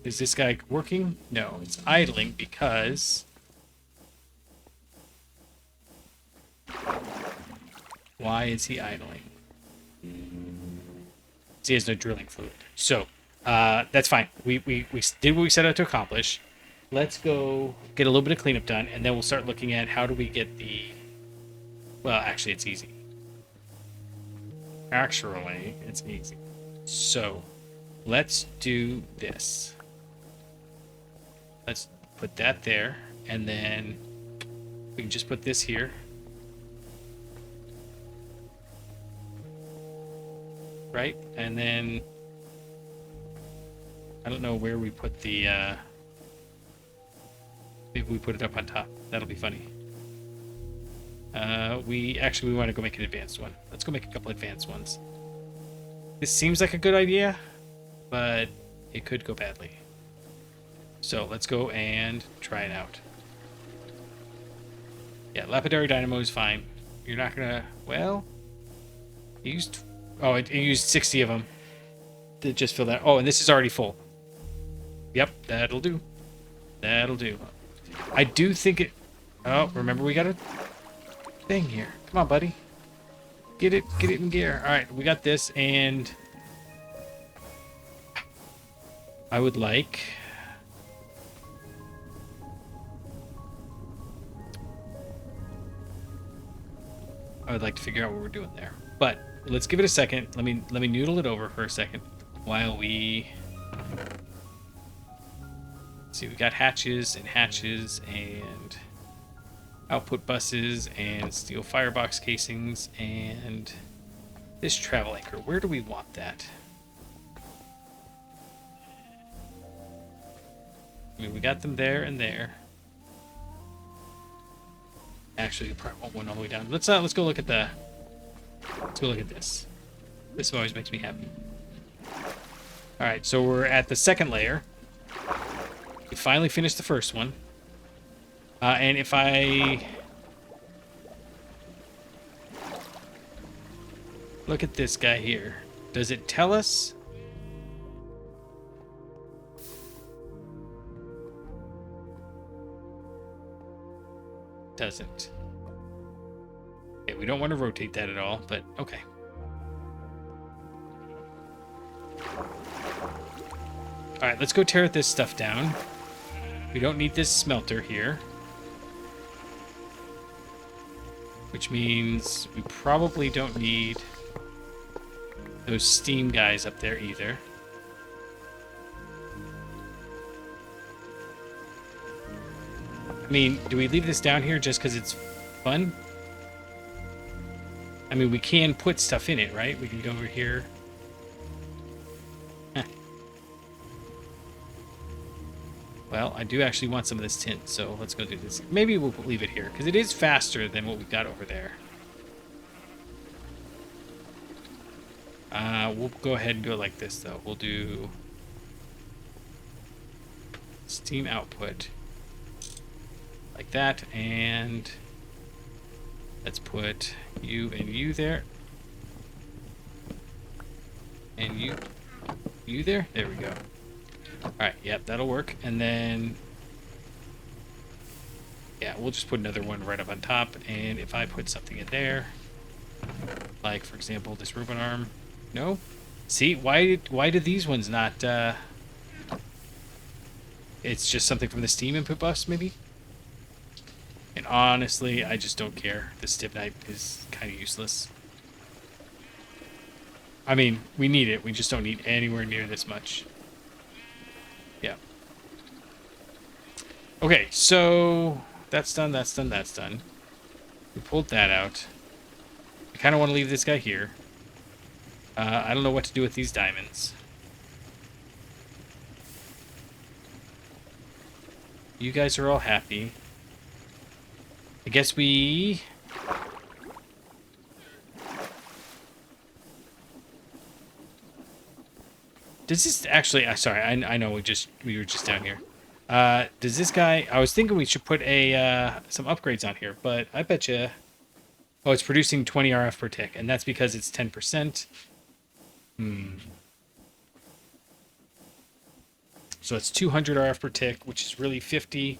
[SPEAKER 1] Is this guy working? No, it's idling because... Why is he idling? He has no drilling fluid. So, that's fine. We did what we set out to accomplish. Let's go get a little bit of cleanup done, and then we'll start looking at how do we get the... Well, actually, it's easy. Actually, it's easy. So, let's do this. Let's put that there, and then we can just put this here. Right? And then I don't know where we put the maybe we put it up on top. That'll be funny. We want to go make an advanced one. Let's go make a couple advanced ones. This seems like a good idea, but it could go badly. So let's go and try it out. Yeah, lapidary dynamo is fine. You're not gonna... Well, used... Oh, it used 60 of them to just fill that. Oh, and this is already full. Yep, that'll do. That'll do. I do think it... Oh, remember we got a thing here. Come on, buddy. Get it in gear. All right, we got this, and I would like... to figure out what we're doing there. But let's give it a second. Let me noodle it over for a second while we... See, we got hatches and output buses and steel firebox casings and this travel anchor. Where do we want that? I mean, we got them there and there. Actually, you probably want one all the way down. Let's go look at the. Let's go look at this. This always makes me happy. All right, so we're at the second layer. We finally finished the first one. And if I look at this guy here, does it tell us? Doesn't. Okay, we don't want to rotate that at all, but okay. All right, let's go tear this stuff down. We don't need this smelter here. Which means we probably don't need those steam guys up there either. I mean, do we leave this down here just because it's fun? I mean, we can put stuff in it, right? We can go over here. Well, I do actually want some of this tint, so let's go do this. Maybe we'll leave it here, because it is faster than what we've got over there. We'll go ahead and do it like this, though. We'll do steam output like that, and let's put you and you there. And you there. There we go. Alright, yep, that'll work. And then, yeah, we'll just put another one right up on top. And if I put something in there, like, for example, this ribbon arm. No? See, why do these ones not, it's just something from the Steam input bus, maybe? And honestly, I just don't care. The Stibnite is kind of useless. I mean, we need it. We just don't need anywhere near this much. Yeah. Okay, so that's done, that's done, that's done. We pulled that out. I kind of want to leave this guy here. I don't know what to do with these diamonds. You guys are all happy. I guess we... Does this actually... sorry, I know we were just down here. Does this guy... I was thinking we should put some upgrades on here, but I bet you... Oh, it's producing 20 RF per tick, and that's because it's 10%. So it's 200 RF per tick, which is really 50.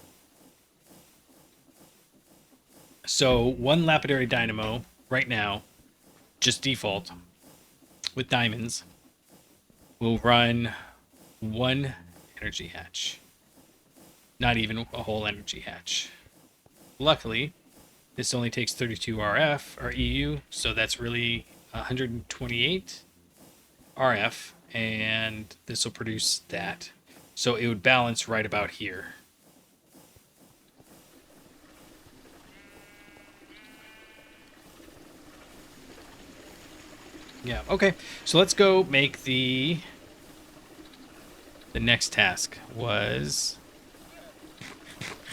[SPEAKER 1] So one lapidary dynamo right now, just default, with diamonds, will run one energy hatch. Not even a whole energy hatch. Luckily, this only takes 32 RF, or EU, so that's really 128 RF, and this will produce that. So it would balance right about here. Yeah, okay. So let's go make the next task was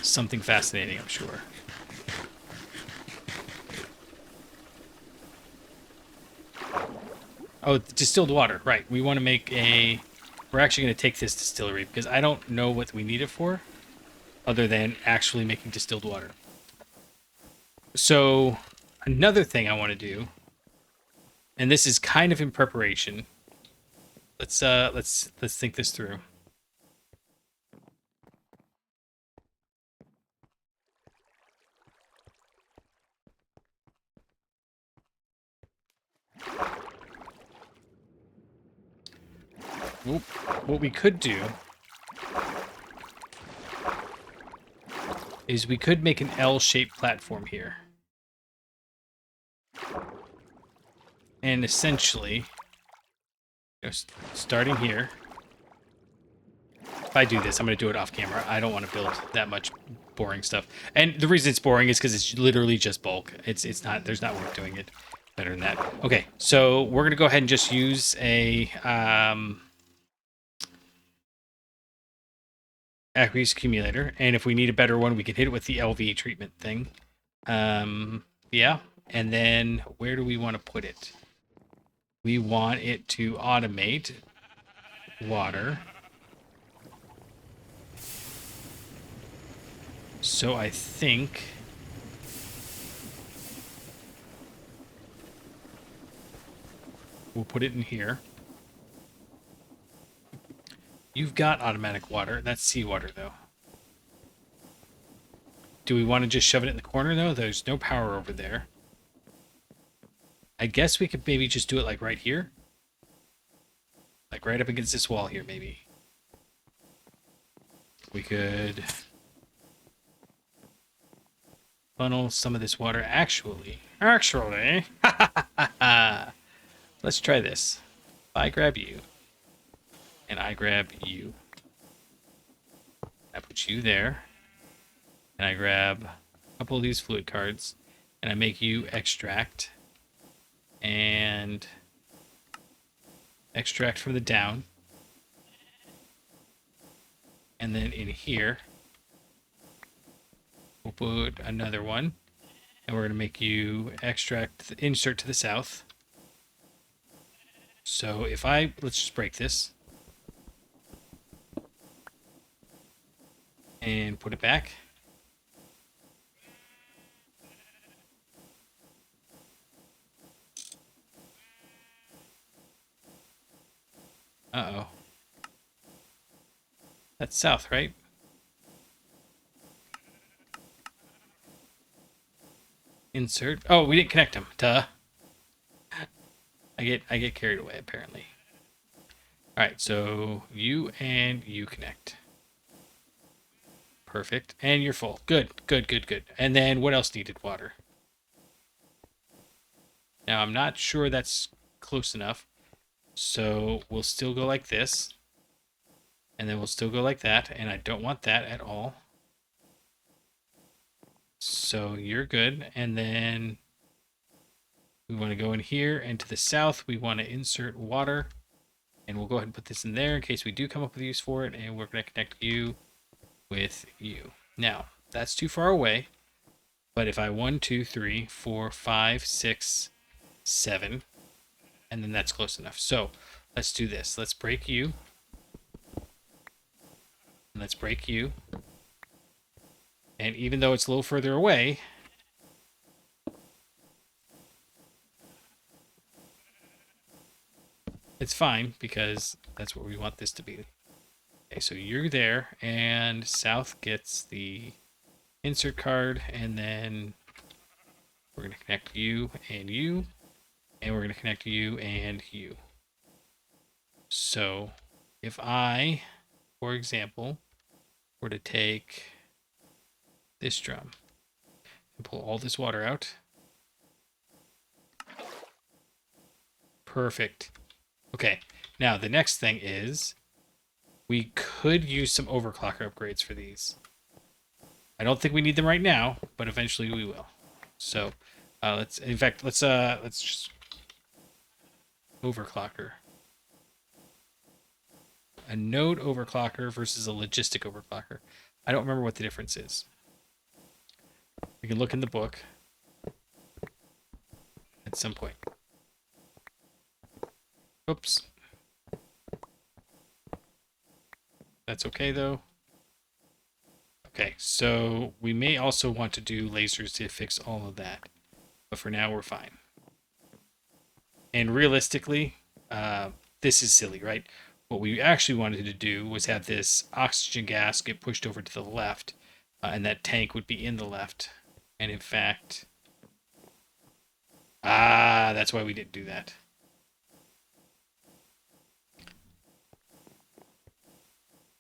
[SPEAKER 1] something fascinating, I'm sure. Oh, distilled water, right. We want to make a... We're actually going to take this distillery because I don't know what we need it for other than actually making distilled water. So another thing I want to do, and this is kind of in preparation. Let's think this through. What we could do is we could make an L-shaped platform here. And essentially, starting here, if I do this, I'm going to do it off camera. I don't want to build that much boring stuff. And the reason it's boring is because it's literally just bulk. It's not, there's not worth doing it better than that. Okay, so we're going to go ahead and just use a aqueous accumulator, and if we need a better one, we can hit it with the LV treatment thing. Yeah. And then where do we want to put it? We want it to automate water. So I think we'll put it in here. You've got automatic water. That's seawater, though. Do we want to just shove it in the corner, though? There's no power over there. I guess we could maybe just do it like right here. Like right up against this wall here, maybe. We could funnel some of this water. Actually, let's try this. If I grab you, and I grab you, I put you there, and I grab a couple of these fluid cards, and I make you extract, and extract from the down, and then in here, we'll put another one, and we're going to make you extract, insert to the south. So if let's just break this. And put it back. Uh-oh. That's south, right? Insert. Oh, we didn't connect them. Duh. I get carried away, apparently. Alright, so you and you connect. Perfect. And you're full. Good. And then what else needed water? Now, I'm not sure that's close enough. So we'll still go like this. And then we'll still go like that. And I don't want that at all. So you're good. And then we want to go in here. And to the south, we want to insert water. And we'll go ahead and put this in there in case we do come up with a use for it. And we're going to connect you with you. Now, that's too far away. But if I 1, 2, 3, 4, 5, 6, 7, and then that's close enough. So let's do this. Let's break you. And let's break you. And even though it's a little further away, it's fine because that's what we want this to be. Okay, so you're there, and south gets the insert card, and then we're going to connect you, and we're going to connect you and you. So if I, for example, were to take this drum and pull all this water out. Perfect. Okay, now the next thing is we could use some overclocker upgrades for these. I don't think we need them right now, but eventually we will. So let's just overclocker. A node overclocker versus a logistic overclocker. I don't remember what the difference is. We can look in the book at some point. Oops. That's okay, though. Okay, so we may also want to do lasers to fix all of that. But for now, we're fine. And realistically, this is silly, right? What we actually wanted to do was have this oxygen gas get pushed over to the left, and that tank would be in the left. And in fact, that's why we didn't do that.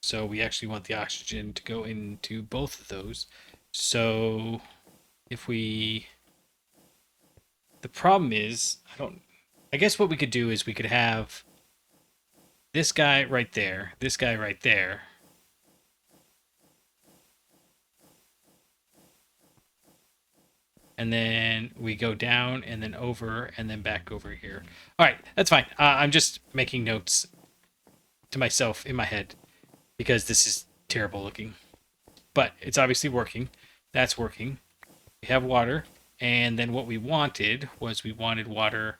[SPEAKER 1] So we actually want the oxygen to go into both of those. So if the problem is, I guess what we could do is we could have this guy right there, this guy right there. And then we go down and then over and then back over here. All right, that's fine. I'm just making notes to myself in my head because this is terrible looking. But it's obviously working. That's working. We have water. And then what we wanted was we wanted water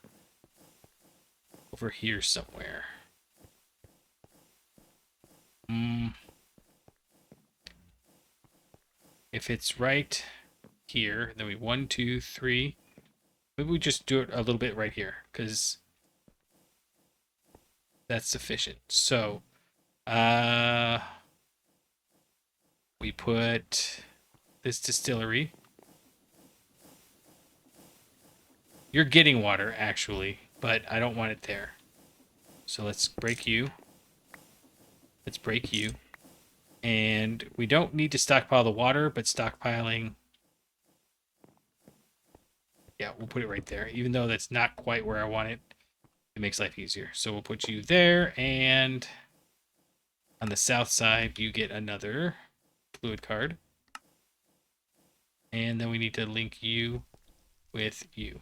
[SPEAKER 1] over here somewhere. If it's right here, then we 1, 2, 3. Maybe we just do it a little bit right here because that's sufficient. So, we put this distillery. You're getting water actually, but I don't want it there. So let's break you. Let's break you. And we don't need to stockpile the water, but stockpiling... Yeah, we'll put it right there. Even though that's not quite where I want it, it makes life easier. So we'll put you there, and on the south side, you get another fluid card. And then we need to link you with you.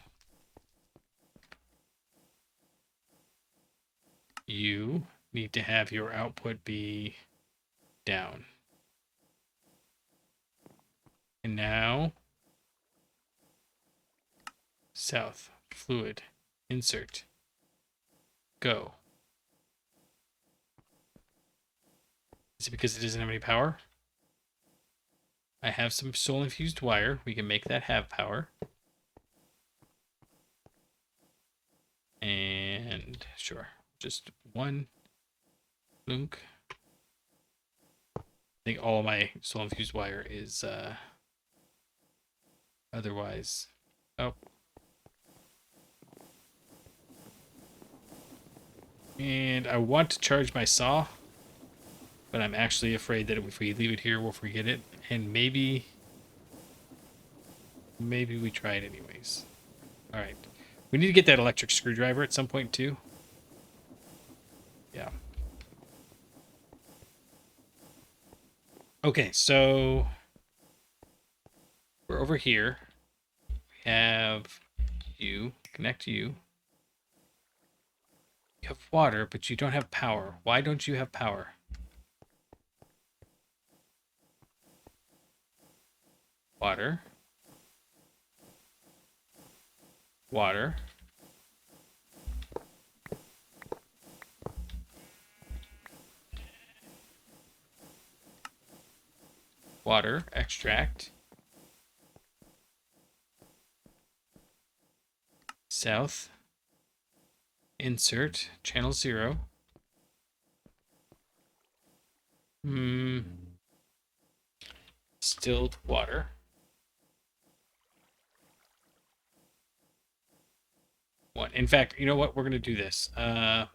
[SPEAKER 1] You need to have your output be down. And now, south, fluid, insert, go. Is it because it doesn't have any power? I have some soul infused wire. We can make that have power. And sure, just one link. I think all of my soul infused wire is otherwise. Oh. And I want to charge my saw, but I'm actually afraid that if we leave it here, we'll forget it. And maybe we try it anyways. All right. We need to get that electric screwdriver at some point too. Yeah. Okay, so we're over here. We have you, connect you. You have water, but you don't have power. Why don't you have power? Water. Water. Water, extract. South. Insert, channel 0. Distilled water. One. In fact, you know what? We're going to do this. I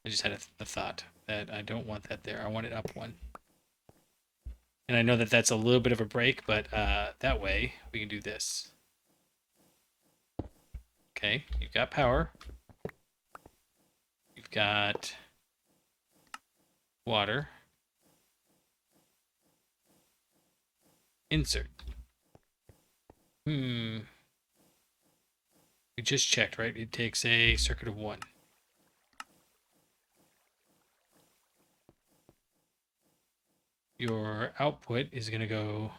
[SPEAKER 1] just had a thought that I don't want that there. I want it up one. And I know that that's a little bit of a break, but that way we can do this. Okay, you've got power. You've got water. Insert. We just checked, right? It takes a circuit of 1. Your output is going to go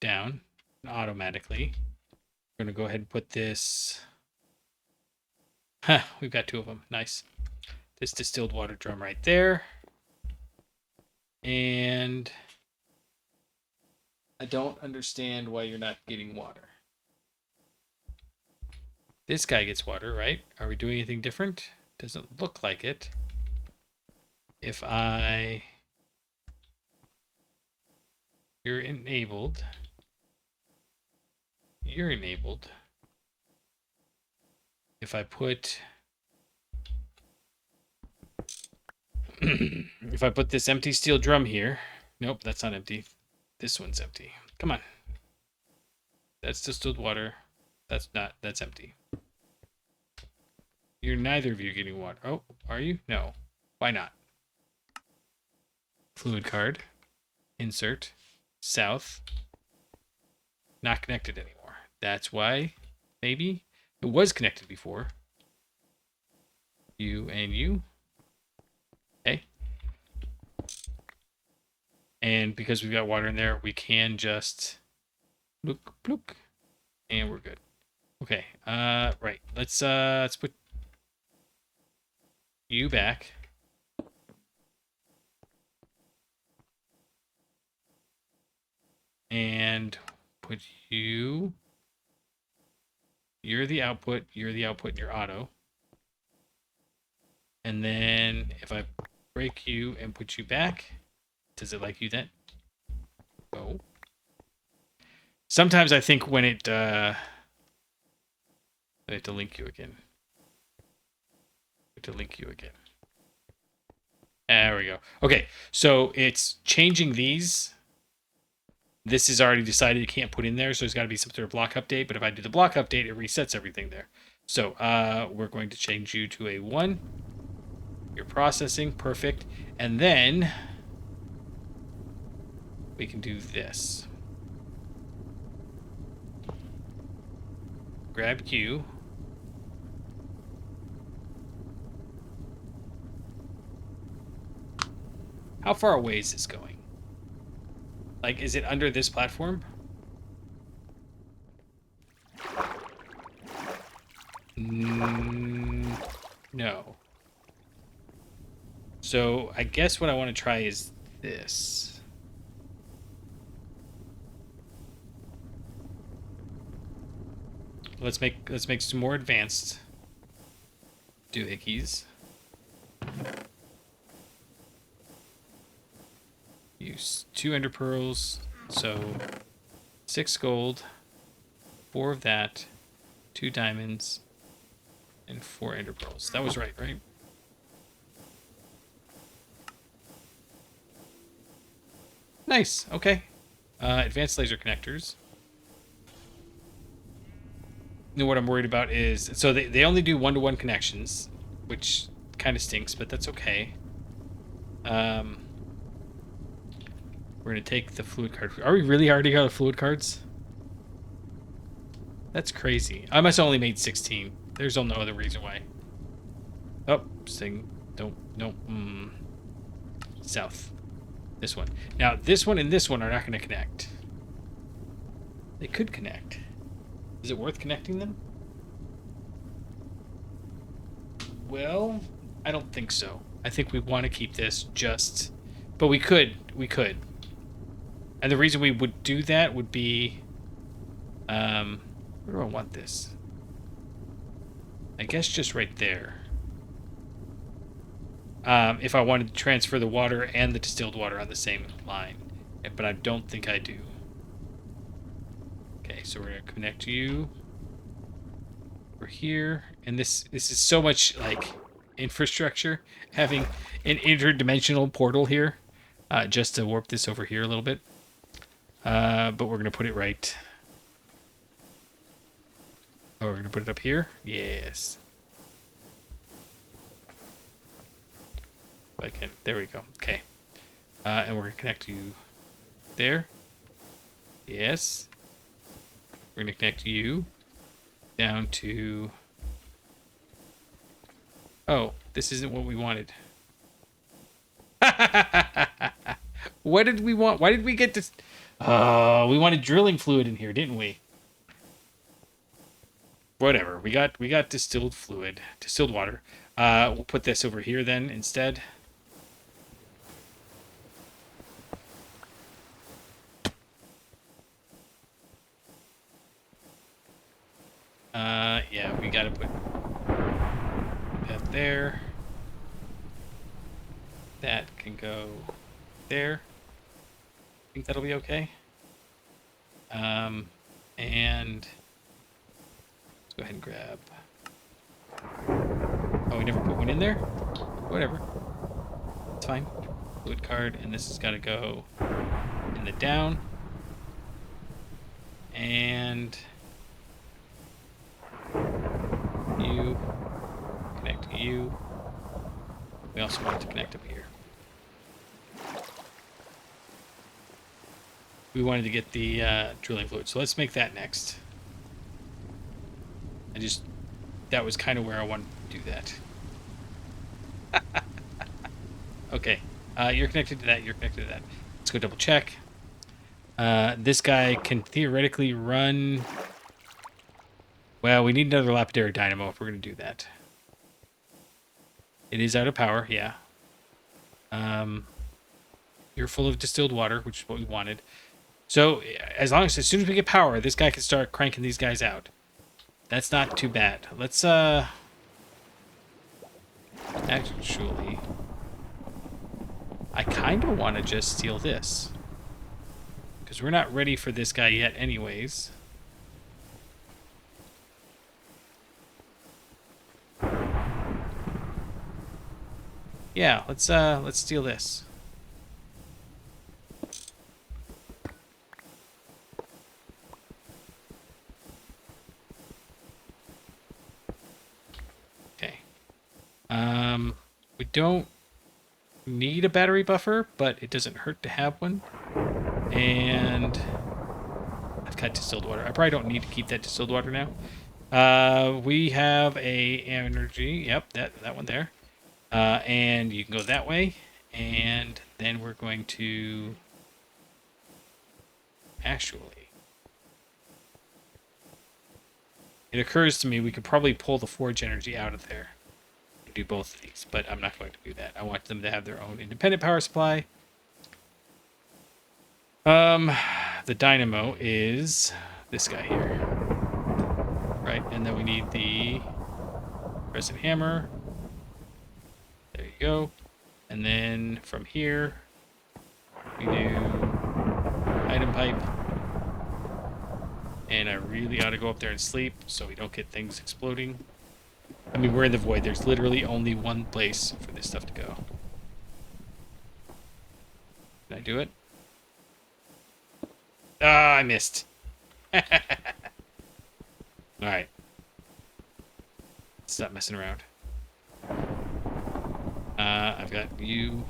[SPEAKER 1] down automatically. We're going to go ahead and put this... we've got 2 of them. Nice. This distilled water drum right there. And I don't understand why you're not getting water. This guy gets water, right? Are we doing anything different? Doesn't look like it. If I... You're enabled. You're enabled. If I put... if I put this empty steel drum here... Nope, that's not empty. This one's empty. Come on. That's distilled water. That's not. That's empty. You're neither of you getting water. Oh, are you? No. Why not? Fluid card. Insert. South. Not connected anymore. That's why, maybe. It was connected before. You and you. Okay. And because we've got water in there, we can just Look, look, and we're good. Okay. Right. Let's put you back. And put you. You're the output. You're the output in your auto. And then if I break you and put you back, does it like you then? No. Sometimes I think when it I have to link you again. I have to link you again. There we go. Okay, so it's changing these. This is already decided you can't put in there, so there's got to be some sort of block update. But if I do the block update, it resets everything there. So we're going to change you to a 1. You're processing, perfect. And then we can do this. Grab Q. How far away is this going? Like, is it under this platform? No. So I guess what I want to try is this. Let's make some more advanced doohickeys. Use 2 ender pearls, so 6 gold, 4 of that, 2 diamonds, and 4 ender pearls. That was right? Nice. Okay. Advanced laser connectors. You know what I'm worried about is, so they only do 1-to-1 connections, which kind of stinks, but that's okay. We're gonna take the fluid card. Are we really already out of fluid cards? That's crazy. I must have only made 16. There's no other reason why. Oh, sing. Don't. South. This one. Now, this one and this one are not going to connect. They could connect. Is it worth connecting them? Well, I don't think so. I think we want to keep this just... But we could. We could. And the reason we would do that would be... where do I want this? I guess just right there. If I wanted to transfer the water and the distilled water on the same line. But I don't think I do. Okay, so we're going to connect you. We're here. And this is so much, like, infrastructure. Having an interdimensional portal here. Just to warp this over here a little bit. But we're going to put it right... Oh, we're going to put it up here? Yes. I can. There we go. Okay. And we're going to connect you there. Yes. We're going to connect you down to... Oh, this isn't what we wanted. What did we want? Why did we get this? Oh, we wanted drilling fluid in here, didn't we? Whatever. We got distilled fluid, distilled water. We'll put this over here then instead. Yeah, we gotta put that there. That can go there. I think that'll be okay. And let's go ahead and grab. Oh, we never put one in there? Whatever. It's fine. Fluid card, and this has got to go in the down. And you connect to you. We also want it to connect up here. We wanted to get the drilling fluid, so let's make that next. That was kind of where I wanted to do that. Okay, you're connected to that, you're connected to that. Let's go double check. This guy can theoretically run... Well, we need another lapidary dynamo if we're going to do that. It is out of power, yeah. You're full of distilled water, which is what we wanted. So, as soon as we get power, this guy can start cranking these guys out. That's not too bad. Let's, actually... I kind of want to just steal this. Because we're not ready for this guy yet anyways. Yeah, let's steal this. Okay. We don't need a battery buffer, but it doesn't hurt to have one. And I've got distilled water. I probably don't need to keep that distilled water now. We have a energy. Yep, that one there. And you can go that way. And then we're going to actually... It occurs to me we could probably pull the forge energy out of there and do both of these, but I'm not going to do that. I want them to have their own independent power supply. The dynamo is this guy here. Right, and then we need the resin hammer. There you go. And then from here, we do item pipe. And I really ought to go up there and sleep so we don't get things exploding. I mean, we're in the void. There's literally only one place for this stuff to go. Can I do it? Ah, I missed. Alright. Stop messing around. I've got you,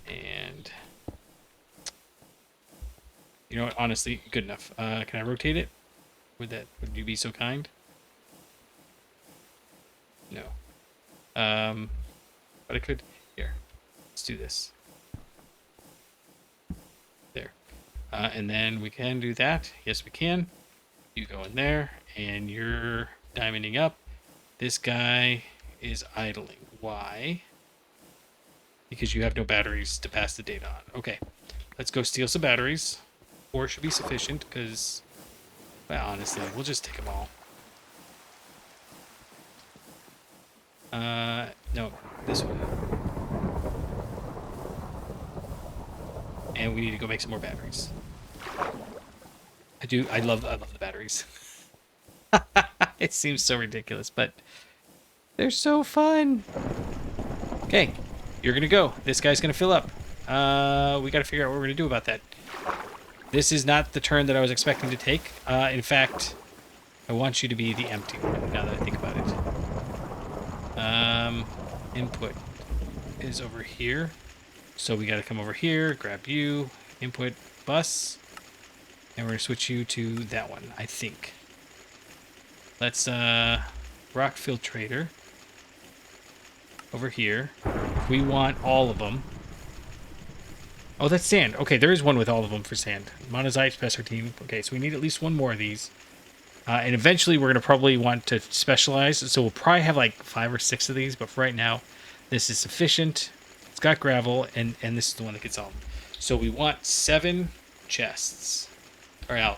[SPEAKER 1] and... You know what? Honestly, good enough. Can I rotate it? Would you be so kind? No. But I could... Here. Let's do this. There. And then we can do that. Yes, we can. You go in there, and you're diamonding up. This guy is idling. Why? Because you have no batteries to pass the data on. Okay. Let's go steal some batteries. 4 should be sufficient, because... Well, honestly, we'll just take them all. No, this one. And we need to go make some more batteries. I love the batteries. It seems so ridiculous, but they're so fun. Okay, you're gonna go. This guy's gonna fill up. We gotta figure out what we're gonna do about that. This is not the turn that I was expecting to take. In fact, I want you to be the empty one, now that I think about it. Input is over here. So we got to come over here, grab you, input bus, and we're going to switch you to that one, I think. Let's, rock filtrator over here. We want all of them. Oh, that's sand. Okay, there is one with all of them for sand. Monazite, Spessartine. Okay, so we need at least one more of these. And eventually we're going to probably want to specialize. So we'll probably have like 5 or 6 of these. But for right now, this is sufficient. It's got gravel. And this is the one that gets all of them. So we want 7 chests. Or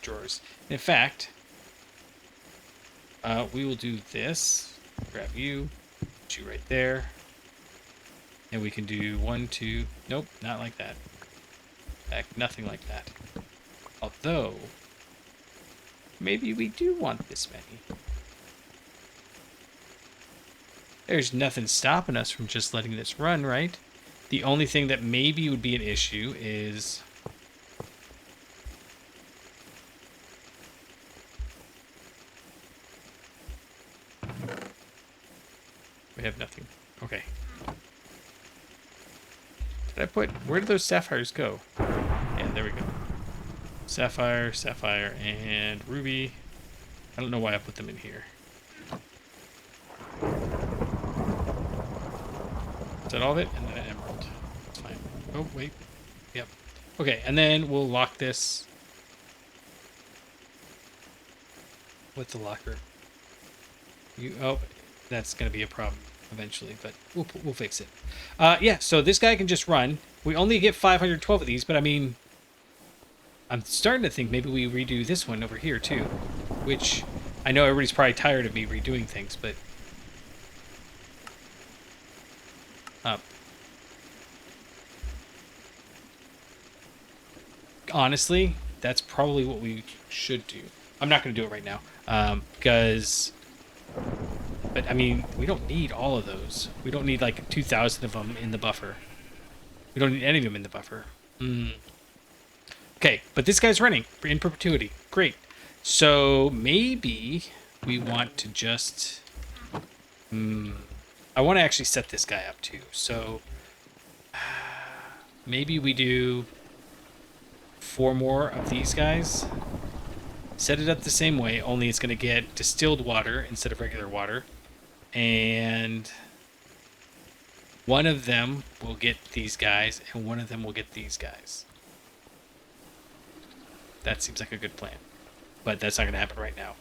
[SPEAKER 1] drawers. In fact, we will do this. Grab you. Put you right there. And we can do 1, 2... Nope, not like that. In fact, nothing like that. Although... Maybe we do want this many. There's nothing stopping us from just letting this run, right? The only thing that maybe would be an issue is... We have nothing. Okay. Where did those sapphires go? Yeah, there we go. Sapphire, sapphire, and ruby. I don't know why I put them in here. Is that all of it? And then an emerald. That's fine. Oh, wait. Yep. Okay, and then we'll lock this with the locker. Oh, that's going to be a problem eventually, but we'll fix it. Yeah, so this guy can just run. We only get 512 of these, but I mean, I'm starting to think maybe we redo this one over here too, which I know everybody's probably tired of me redoing things, but honestly, that's probably what we should do. I'm not going to do it right now, because, but I mean, we don't need all of those. We don't need like 2,000 of them in the buffer. We don't need any of them in the buffer. Okay, but this guy's running in perpetuity. Great. So maybe we want to just... I want to actually set this guy up too. So maybe we do 4 more of these guys. Set it up the same way, only it's going to get distilled water instead of regular water. And one of them will get these guys, and one of them will get these guys. That seems like a good plan. But that's not going to happen right now.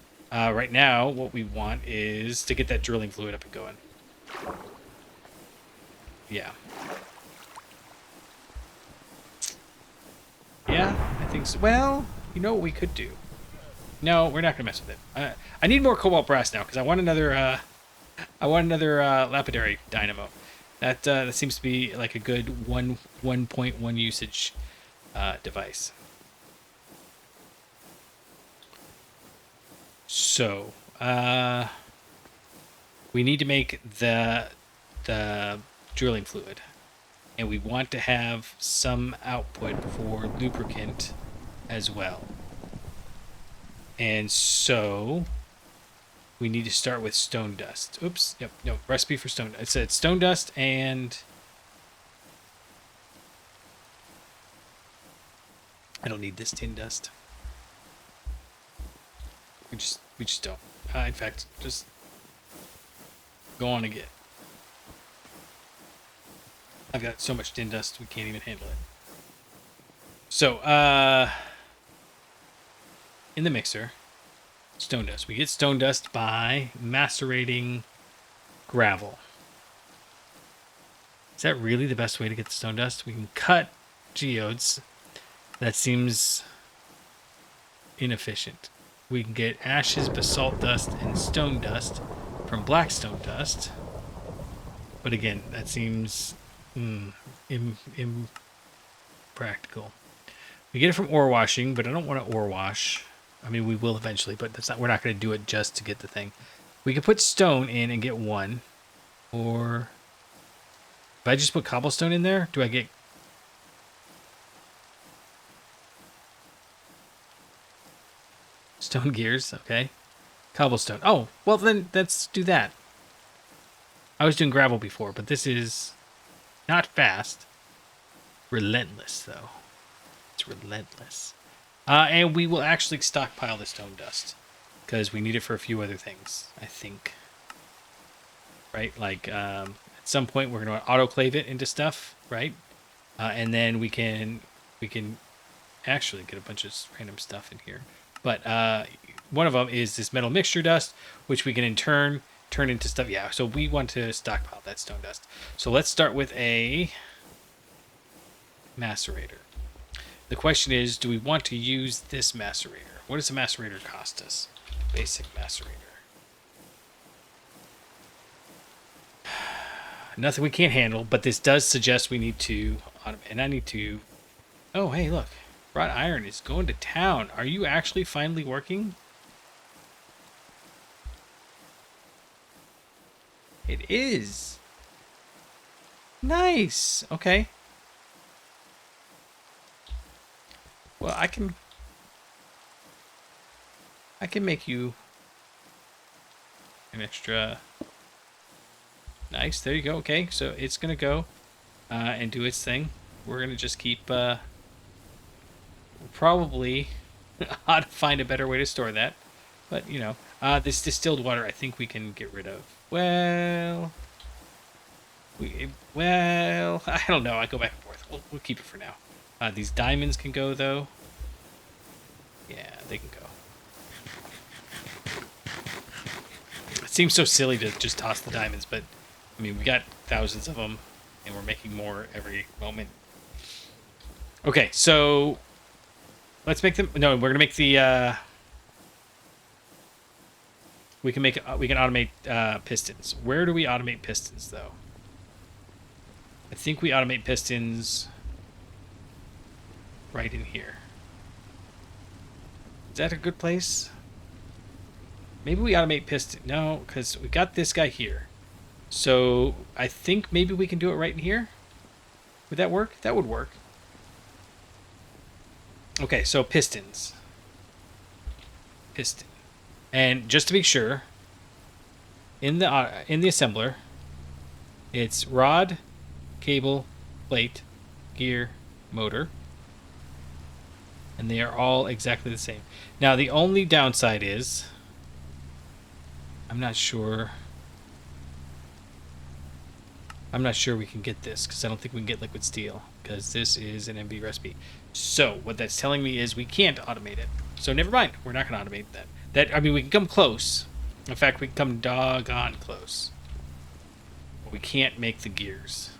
[SPEAKER 1] Right now, what we want is to get that drilling fluid up and going. Yeah. Yeah, I think so. Well, you know what we could do? No, we're not going to mess with it. I need more cobalt brass now because I want another lapidary dynamo. That seems to be like a good 1.1 usage device. So, we need to make the drilling fluid, and we want to have some output for lubricant as well. And so we need to start with stone dust. Oops, yep, no, recipe for stone dust. It said stone dust and I don't need this tin dust. We just don't. In fact, just go on and get. I've got so much tin dust we can't even handle it. So, in the mixer, stone dust. We get stone dust by macerating gravel. Is that really the best way to get the stone dust? We can cut geodes. That seems inefficient. We can get ashes, basalt dust, and stone dust from black stone dust. But again, that seems impractical. We get it from ore washing, but I don't want to ore wash. I mean, we will eventually, but that's not. We're not going to do it just to get the thing. We could put stone in and get 1. Or if I just put cobblestone in there, do I get... Stone gears, okay. Cobblestone. Oh, well then let's do that. I was doing gravel before, but this is not fast. Relentless, though. It's relentless. And we will actually stockpile the stone dust because we need it for a few other things, I think. Right? Like, at some point we're going to autoclave it into stuff, right? And then we can actually get a bunch of random stuff in here. But one of them is this metal mixture dust, which we can in turn turn into stuff. Yeah, so we want to stockpile that stone dust. So let's start with a macerator. The question is, do we want to use this macerator? What does a macerator cost us? Basic macerator. Nothing we can't handle, but this does suggest we need to automate. And I need to... Oh, hey, look. Wrought iron is going to town. Are you actually finally working? It is. Nice. Okay. Well, I can make you an extra. Nice. There you go. Okay. So it's going to go and do its thing. We're going to just keep probably ought to find a better way to store that. But, you know, this distilled water, I think we can get rid of. Well, I don't know. I go back and forth. We'll keep it for now. These diamonds can go, though. Yeah, they can go. It seems so silly to just toss the diamonds, but, I mean, we got thousands of them, and we're making more every moment. Okay, so let's make them... No, we're going to make the... we can automate pistons. Where do we automate pistons, though? I think we automate pistons right in here. Is that a good place? Maybe we automate piston. No, because we got this guy here. So I think maybe we can do it right in here. Would that work? That would work. Okay, so pistons. Piston. And just to be sure, in the assembler, it's rod, cable, plate, gear, motor. And they are all exactly the same. Now, the only downside is... I'm not sure we can get this, because I don't think we can get liquid steel, because this is an MV recipe. So, what that's telling me is we can't automate it. So, never mind. We're not going to automate that. I mean, we can come close. In fact, we can come doggone close. But we can't make the gears.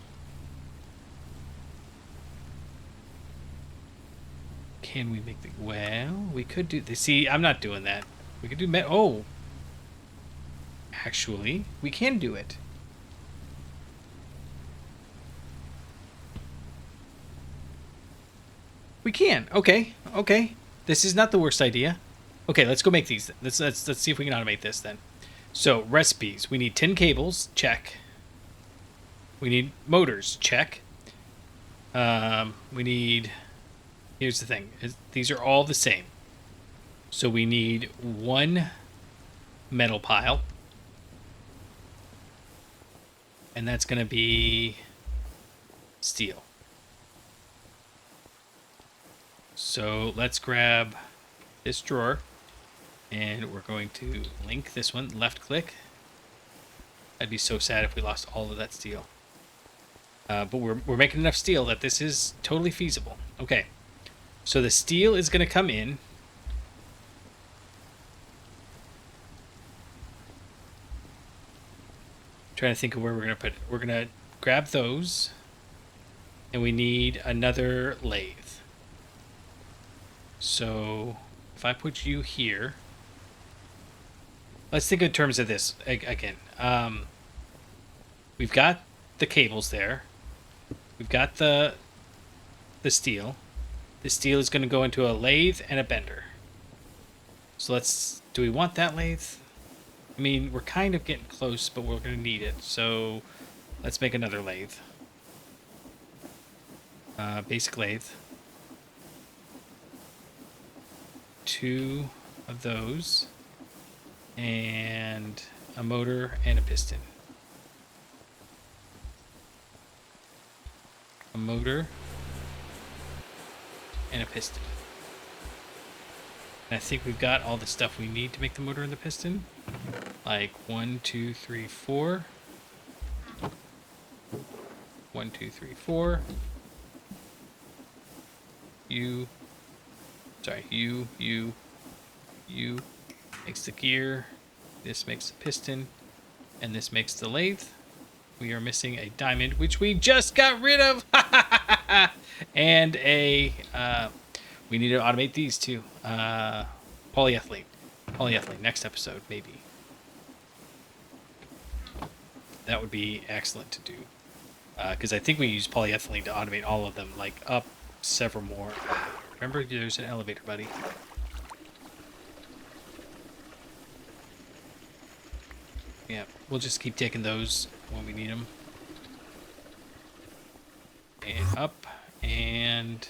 [SPEAKER 1] Can we make the... Well, we could do... See, I'm not doing that. We could do... Oh! Actually, we can do it. We can. Okay. Okay. This is not the worst idea. Okay, let's go make these. Let's see if we can automate this then. So, recipes. We need 10 cables. Check. We need motors. Check. We need... Here's the thing. These are all the same. So we need one metal pile. And that's going to be steel. So let's grab this drawer. And we're going to link this one. Left click. I'd be so sad if we lost all of that steel. But we're making enough steel that this is totally feasible. Okay. So the steel is going to come in. Trying to think of where we're going to put it. We're going to grab those. And we need another lathe. So if I put you here. Let's think in terms of this again. We've got the cables there. We've got the steel. The steel is going to go into a lathe and a bender. So do we want that lathe? I mean, we're kind of getting close, but we're going to need it. So let's make another lathe. Basic lathe. 2 of those. And a motor and a piston. A motor and a piston. And I think we've got all the stuff we need to make the motor and the piston. Like 1, 2, 3, 4. 1, 2, 3, 4. You makes the gear. This makes the piston. And this makes the lathe. We are missing a diamond, which we just got rid of. And we need to automate these too. Polyethylene. Polyethylene. Next episode, maybe. That would be excellent to do. Because I think we use polyethylene to automate all of them, like up several more. Remember, there's an elevator, buddy. Yeah, we'll just keep taking those when we need them. And up, and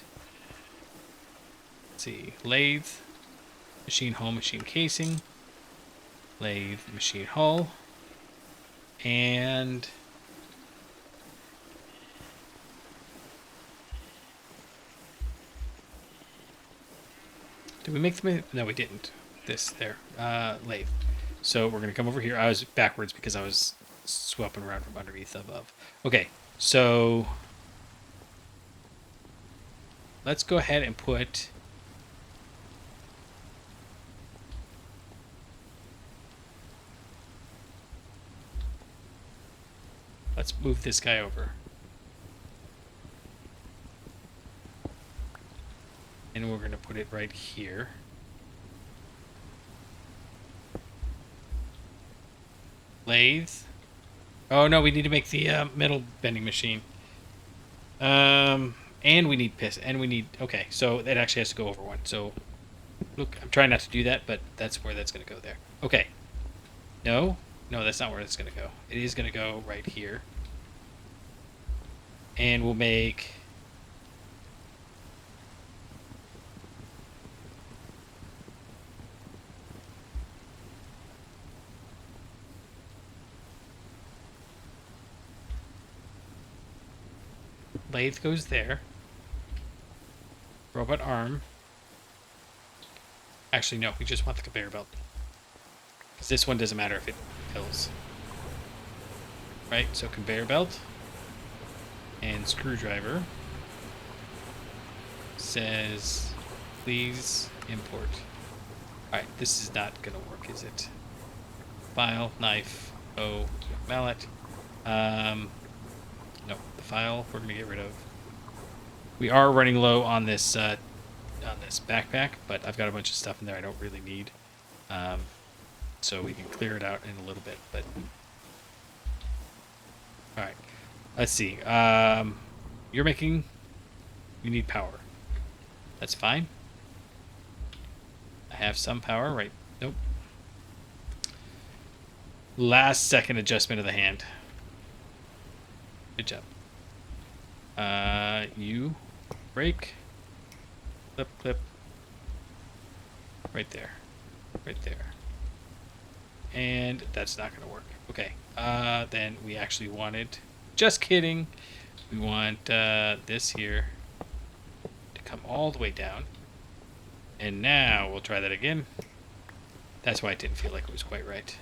[SPEAKER 1] let's see, lathe, machine hull, machine casing, lathe, machine hull, and did we make them? No, we didn't. This there, lathe. So we're gonna come over here. I was backwards because I was swapping around from underneath above. Okay, so let's go ahead and put... Let's move this guy over. And we're going to put it right here. Lathe. Oh, no, we need to make the metal bending machine. And we need and we need... Okay, so it actually has to go over one. So, look, I'm trying not to do that, but that's where that's going to go there. Okay. No? No, that's not where it's going to go. It is going to go right here. And we'll make... Lathe goes there. Robot arm. Actually, no, we just want the conveyor belt. Because this one doesn't matter if it fills. Right, so conveyor belt. And screwdriver. Says, please import. Alright, this is not going to work, is it? File, knife, mallet. No, the file we're going to get rid of. We are running low on this backpack, but I've got a bunch of stuff in there I don't really need. So we can clear it out in a little bit. But all right, let's see. You're making... You need power. That's fine. I have some power, right? Nope. Last second adjustment of the hand. Good job. You break. Clip, clip. Right there. Right there. And that's not going to work. Okay. Then we actually wanted... Just kidding. We want this here to come all the way down. And now we'll try that again. That's why it didn't feel like it was quite right.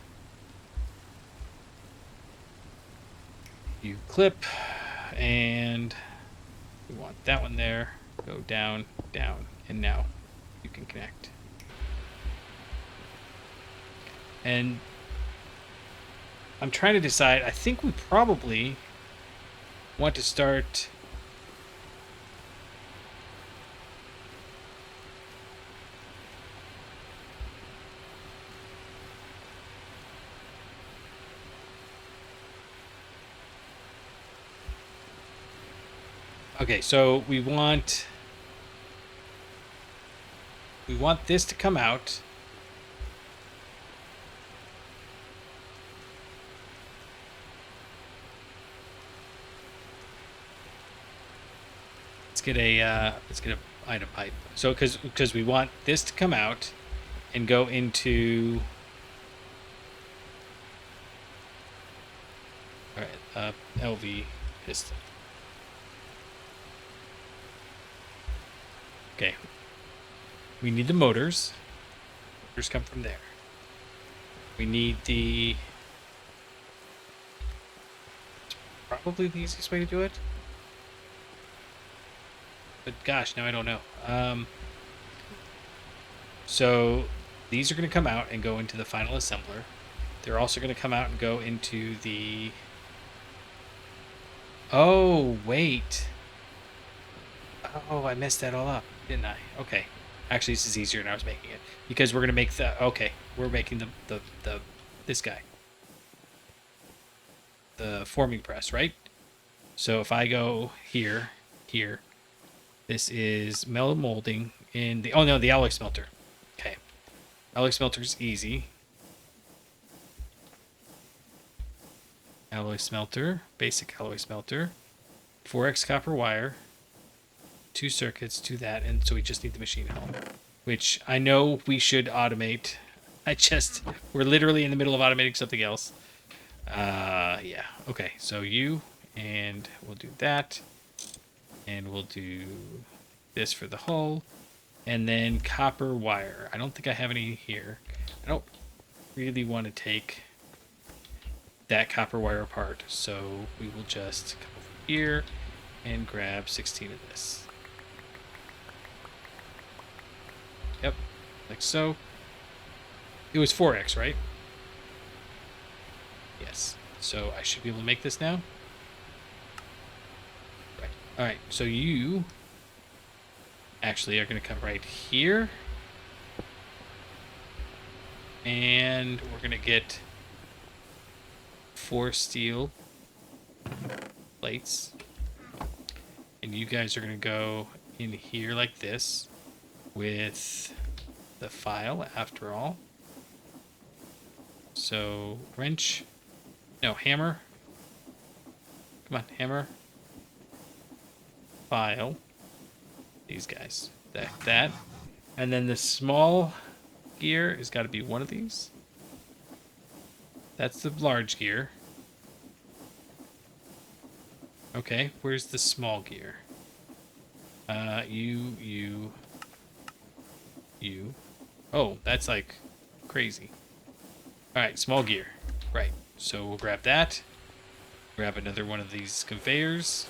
[SPEAKER 1] You clip, and we want that one there. Go down, down, and now you can connect. And I'm trying to decide. I think we probably want to start... Okay, so we want this to come out. Let's get a item pipe. So because we want this to come out and go into... All right, LV piston. Okay. We need the motors. Motors come from there. We need the... Probably the easiest way to do it. But gosh, now I don't know. So these are going to come out and go into the final assembler. They're also going to come out and go into the... Oh, wait. Oh, I messed that all up, didn't I? Okay. Actually, this is easier than I was making it. Because we're going to make the... Okay, we're making this guy. The forming press, right? So if I go here, this is mellow molding in the... Oh, no, the alloy smelter. Okay. Alloy smelter is easy. Alloy smelter, basic alloy smelter. 4x copper wire. 2 circuits, 2 that, and so we just need the machine hull, which I know we should automate. We're literally in the middle of automating something else. Yeah, okay, so and we'll do that, and we'll do this for the hull, and then copper wire. I don't think I have any here. I don't really want to take that copper wire apart, so we will just come over here and grab 16 of this. Yep, like so. It was 4x, right? Yes. So I should be able to make this now. Right. All right. So you actually are going to come right here. And we're going to get 4 steel plates. And you guys are going to go in here like this with the file after all. So wrench, no, hammer. Come on, hammer. File. These guys. That. And then the small gear has got to be one of these. That's the large gear. Okay, where's the small gear? You. Oh, that's like crazy. Alright, small gear. Right, so we'll grab that. Grab another one of these conveyors.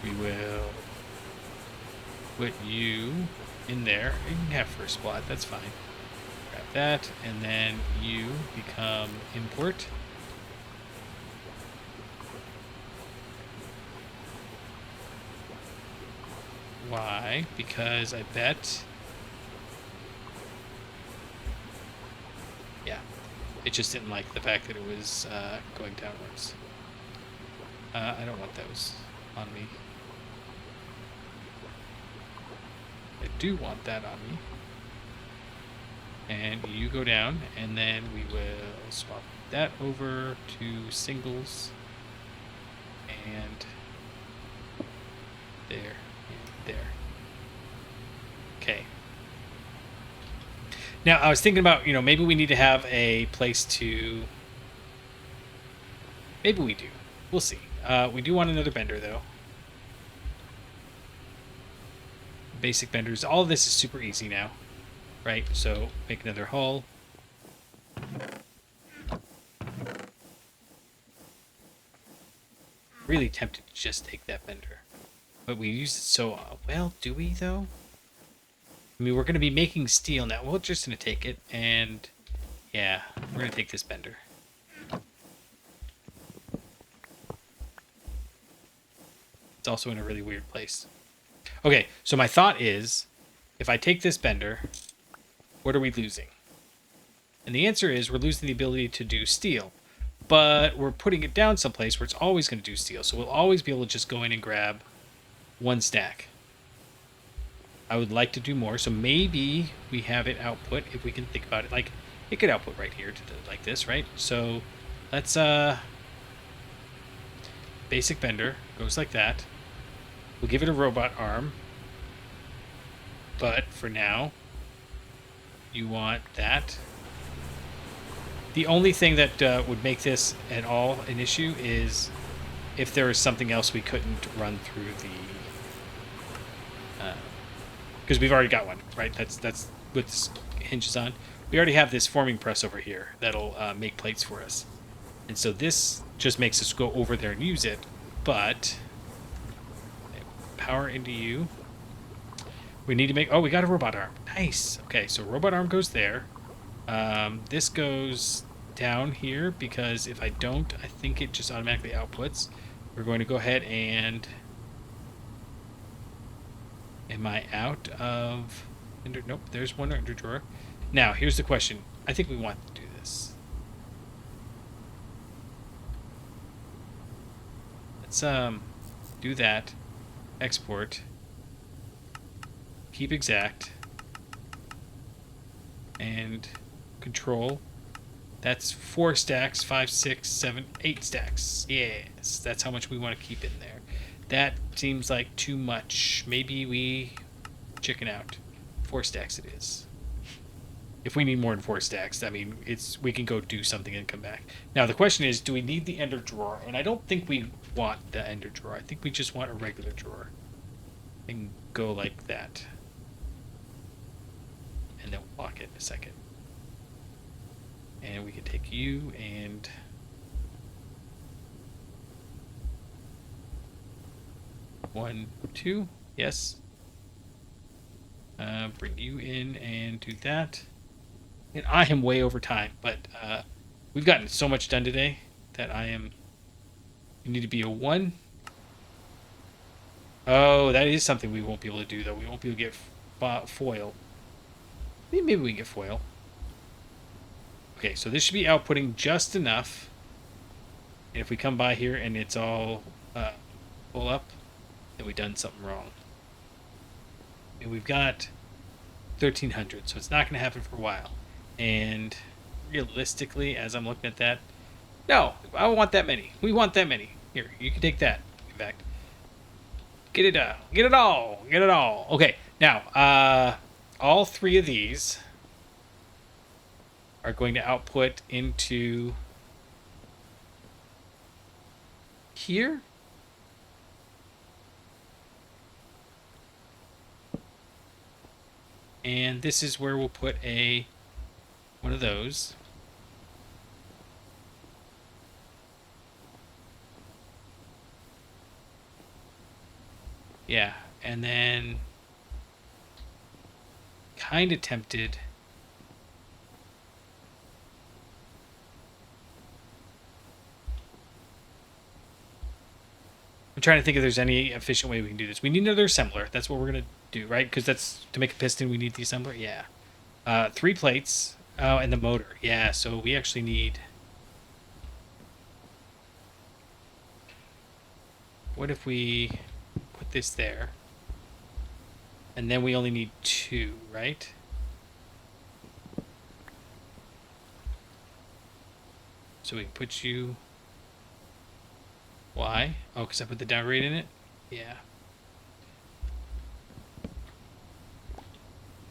[SPEAKER 1] We will put you in there. You can have first spot, that's fine. Grab that, and then you become import. Why? Because I bet... Yeah. It just didn't like the fact that it was going downwards. I don't want those on me. I do want that on me. And you go down, and then we will swap that over to singles. And there, and there. Okay. Now, I was thinking about, maybe we need to have a place to... Maybe we do. We'll see. We do want another bender, though. Basic benders. All of this is super easy now. Right? So, make another hull. Really tempted to just take that bender. But we use it so... well, do we, though? I mean, we're going to be making steel now. We're just going to take it, and... yeah, we're going to take this bender. It's also in a really weird place. Okay, so my thought is, if I take this bender, what are we losing? And the answer is we're losing the ability to do steel. But we're putting it down someplace where it's always going to do steel. So we'll always be able to just go in and grab 1 stack. I would like to do more, so maybe we have it output, if we can think about it. Like, it could output right here, like this, right? So let's, basic bender goes like that. We'll give it a robot arm. But for now, you want that. The only thing that would make this at all an issue is if there is something else we couldn't run through the... because we've already got one, right? That's what this hinges on. We already have this forming press over here that'll make plates for us. And so this just makes us go over there and use it. But power into you. We need to make... oh, we got a robot arm. Nice. Okay, so robot arm goes there. This goes down here because if I don't, I think it just automatically outputs. We're going to go ahead and... am I out of... nope, there's one under drawer. Now, here's the question. I think we want to do this. Let's do that. Export. Keep exact. And control. That's 4 stacks, 5, 6, 7, 8 stacks. Yes, that's how much we want to keep in there. That seems like too much. Maybe we chicken out. 4 stacks it is. If we need more than 4 stacks, I mean, we can go do something and come back. Now, the question is, do we need the ender drawer? And I don't think we want the ender drawer. I think we just want a regular drawer. And go like that. And then we'll lock it in a second. And we can take you and... 1, 2, yes. Bring you in and do that. And I am way over time, but we've gotten so much done today that I am... You need to be a 1. Oh, that is something we won't be able to do, though. We won't be able to get foil. Maybe we can get foil. Okay, so this should be outputting just enough. And if we come by here and it's all full up, then we've done something wrong. And we've got 1,300, so it's not going to happen for a while. And realistically, as I'm looking at that, no, I don't want that many. We want that many. Here, you can take that. In fact, get it all. Get it all. Get it all. Okay, now, all 3 of these are going to output into here. And this is where we'll put one of those. Yeah, and then kind of tempted. I'm trying to think if there's any efficient way we can do this. We need another assembler. That's what we're going to do, right? Because that's to make a piston, we need the assembler. Yeah. 3 plates. Oh, and the motor. Yeah, so we actually need... What if we put this there? And then we only need 2, right? So we can put you... Why? Oh, because I put the down rate in it? Yeah.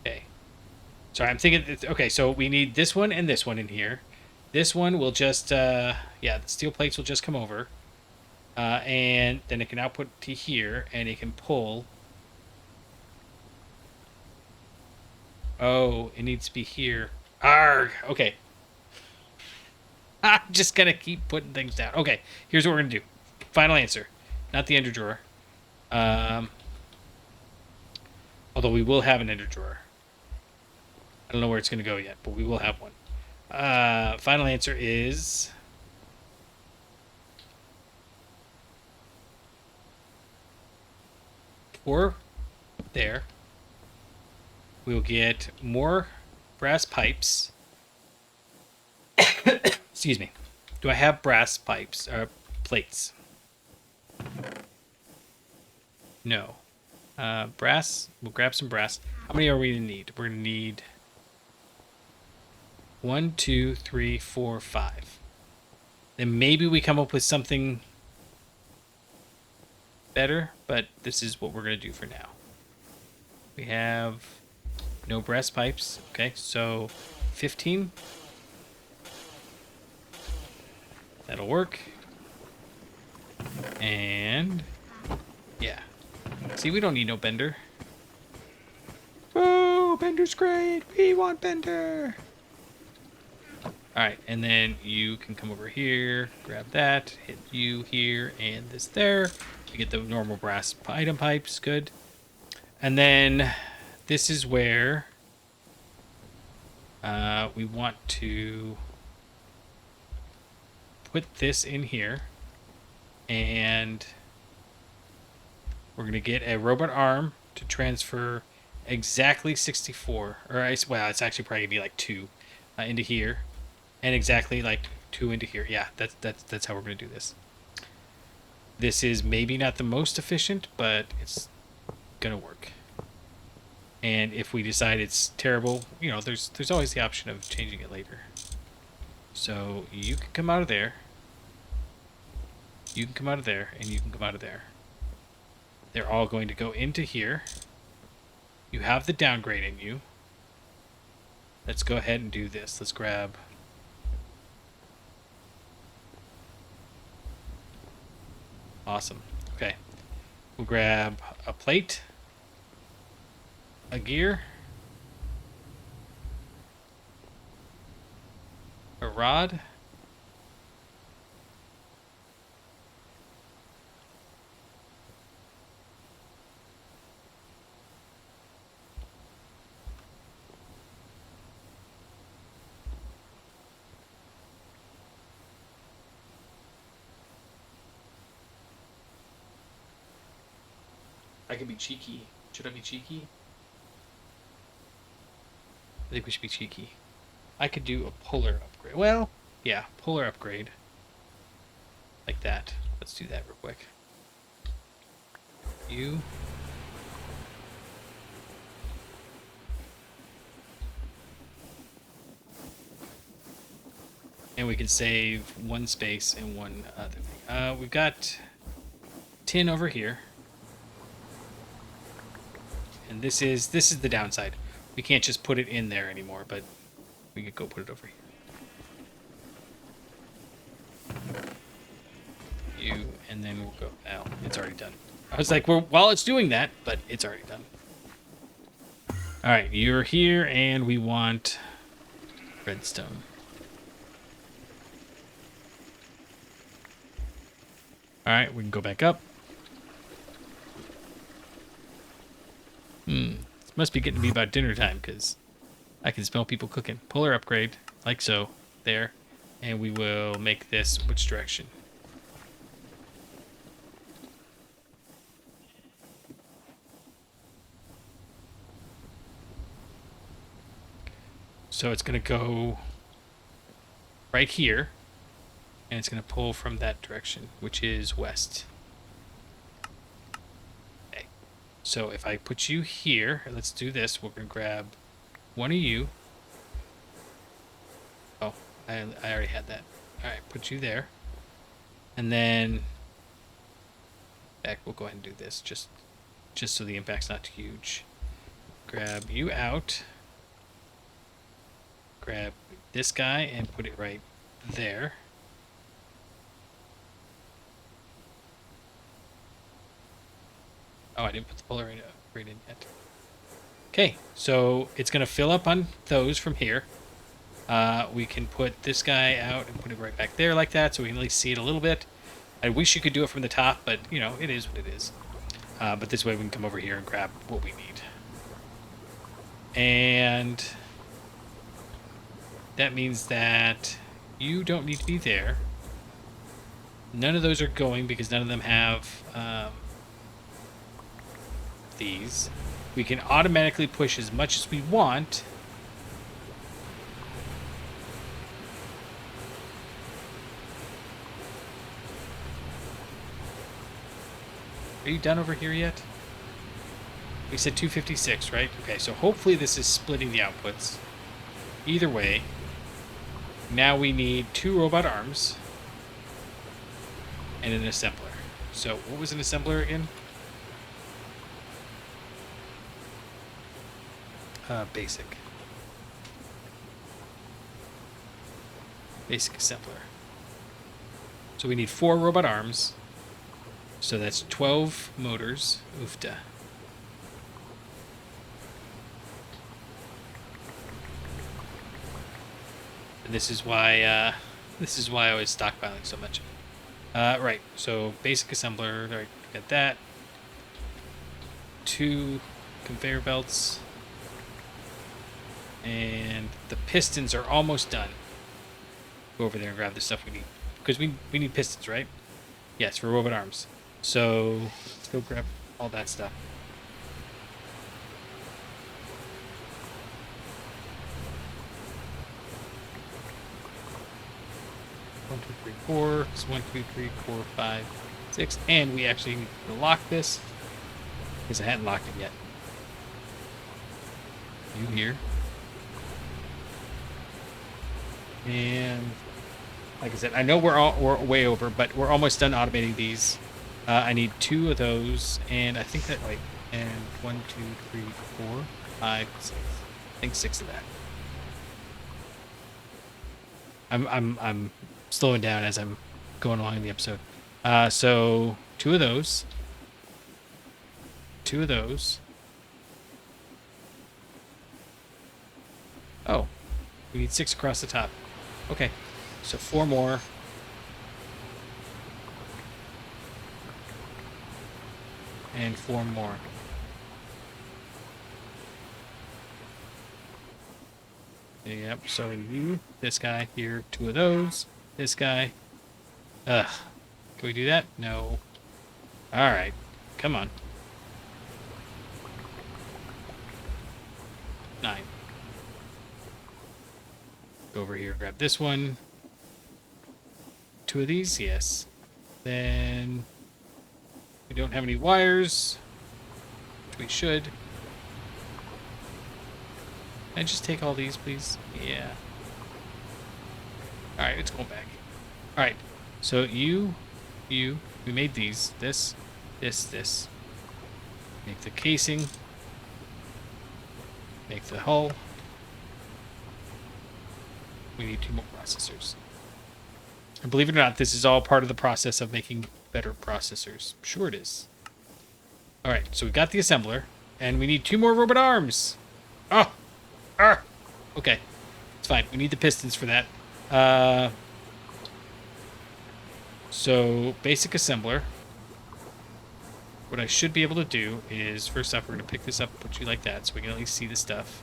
[SPEAKER 1] Okay. Sorry, I'm thinking... Okay, so we need this one and this one in here. This one will just... yeah, the steel plates will just come over. And then it can output to here, and it can pull... Oh, it needs to be here. Arrgh! Okay. I'm just gonna keep putting things down. Okay, here's what we're gonna do. Final answer. Not the ender drawer. Although we will have an ender drawer. I don't know where it's gonna go yet, but we will have one. Final answer is... 4 there. We'll get more brass pipes. Excuse me. Do I have brass pipes or plates? No. Brass. We'll grab some brass. How many are we gonna need? We're gonna need 1, 2, 3, 4, 5. Then maybe we come up with something better, but this is what we're gonna do for now. We have no brass pipes. Okay, so 15. That'll work. And yeah. See, we don't need no bender. Oh, bender's great. We want bender. Alright, and then you can come over here, grab that, hit you here, and this there. You get the normal brass item pipes, good. And then this is where we want to put this in here. And we're going to get a robot arm to transfer exactly 64. Or, well, it's actually probably going to be like 2 into here. And exactly like 2 into here. Yeah, that's how we're going to do this. This is maybe not the most efficient, but it's going to work. And if we decide it's terrible, you know, there's always the option of changing it later. So you can come out of there. You can come out of there, and you can come out of there. They're all going to go into here. You have the downgrade in you. Let's go ahead and do this. Let's grab... Awesome. Okay. We'll grab a plate, a gear, a rod, I can be cheeky. Should I be cheeky? I think we should be cheeky. I could do a polar upgrade. Well, yeah, polar upgrade. Like that. Let's do that real quick. You. And we can save one space and one other thing. We've got tin over here. And this is the downside. We can't just put it in there anymore, but we could go put it over here. You, and then we'll go. Oh, it's already done. I was like, while it's doing that, but it's already done. All right, you're here, and we want redstone. All right, we can go back up. It must be getting to be about dinner time, because I can smell people cooking. Polar upgrade, like so, there. And we will make this which direction? So it's going to go right here, and it's going to pull from that direction, which is west. Okay. So if I put you here, let's do this. We're going to grab one of you. Oh, I already had that. All right, put you there. And then back, we'll go ahead and do this just so the impact's not too huge. Grab you out. Grab this guy and put it right there. Oh, I didn't put the polar upgrade in yet. Okay, so it's going to fill up on those from here. We can put this guy out and put it right back there like that, so we can at least see it a little bit. I wish you could do it from the top, but, you know, it is what it is. But this way we can come over here and grab what we need. And that means that you don't need to be there. None of those are going because none of them have these. We can automatically push as much as we want. Are you done over here yet? We said 256, right? Okay, so hopefully this is splitting the outputs. Either way, now we need 2 robot arms and an assembler. So what was an assembler again? Basic assembler. So we need 4 robot arms. So that's 12 motors. Oofta. And this is why I was stockpiling so much. Right. So basic assembler. Right. Got that. 2 conveyor belts. And the pistons are almost done. Go over there and grab the stuff we need. Because we need pistons, right? Yes, for robot arms. So let's go grab all that stuff. 1, 2, 3, 4. It's 1, 2, 3, 4, 5, 6. And we actually need to lock this because I hadn't locked it yet. You here. And like I said, I know we're way over, but we're almost done automating these. I need 2 of those, and I think that and 1, 2, 3, 4, 5, 6. I think 6 of that. I'm slowing down as I'm going along in the episode. So 2 of those. 2 of those. Oh, we need 6 across the top. Okay, so 4 more. And 4 more. Yep, so you, this guy here, 2 of those, this guy. Ugh. Can we do that? No. Alright, come on. 9. Go over here, grab this one. 2 of these, yes. Then we don't have any wires, which we should. Can I just take all these, please? Yeah. Alright, it's going back. Alright, so we made these. This. Make the casing. Make the hull. We need 2 more processors. And believe it or not, this is all part of the process of making better processors. Sure it is. Alright, so we've got the assembler, and we need 2 more robot arms. Oh! Okay. It's fine. We need the pistons for that. So, basic assembler. What I should be able to do is, first off, we're going to pick this up and put you like that so we can at least see the stuff.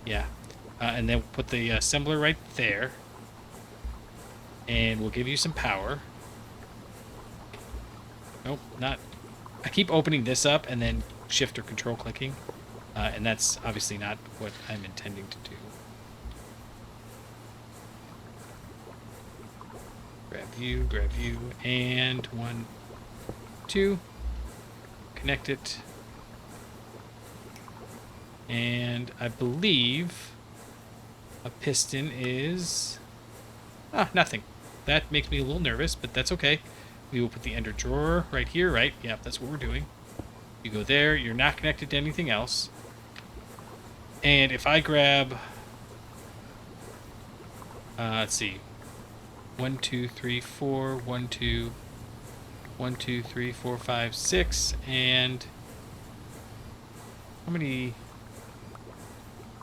[SPEAKER 1] Yeah. And then put the assembler right there. And we'll give you some power. Nope, not. I keep opening this up and then shift or control clicking. And that's obviously not what I'm intending to do. Grab you, and 1, 2. Connect it. And I believe a piston is... nothing. That makes me a little nervous, but that's okay. We will put the ender drawer right here, right? Yeah, that's what we're doing. You go there. You're not connected to anything else. And if I grab... let's see. 1, 2, 3, 4, 1, 2... 1, 2, 3, 4, 5, 6, and how many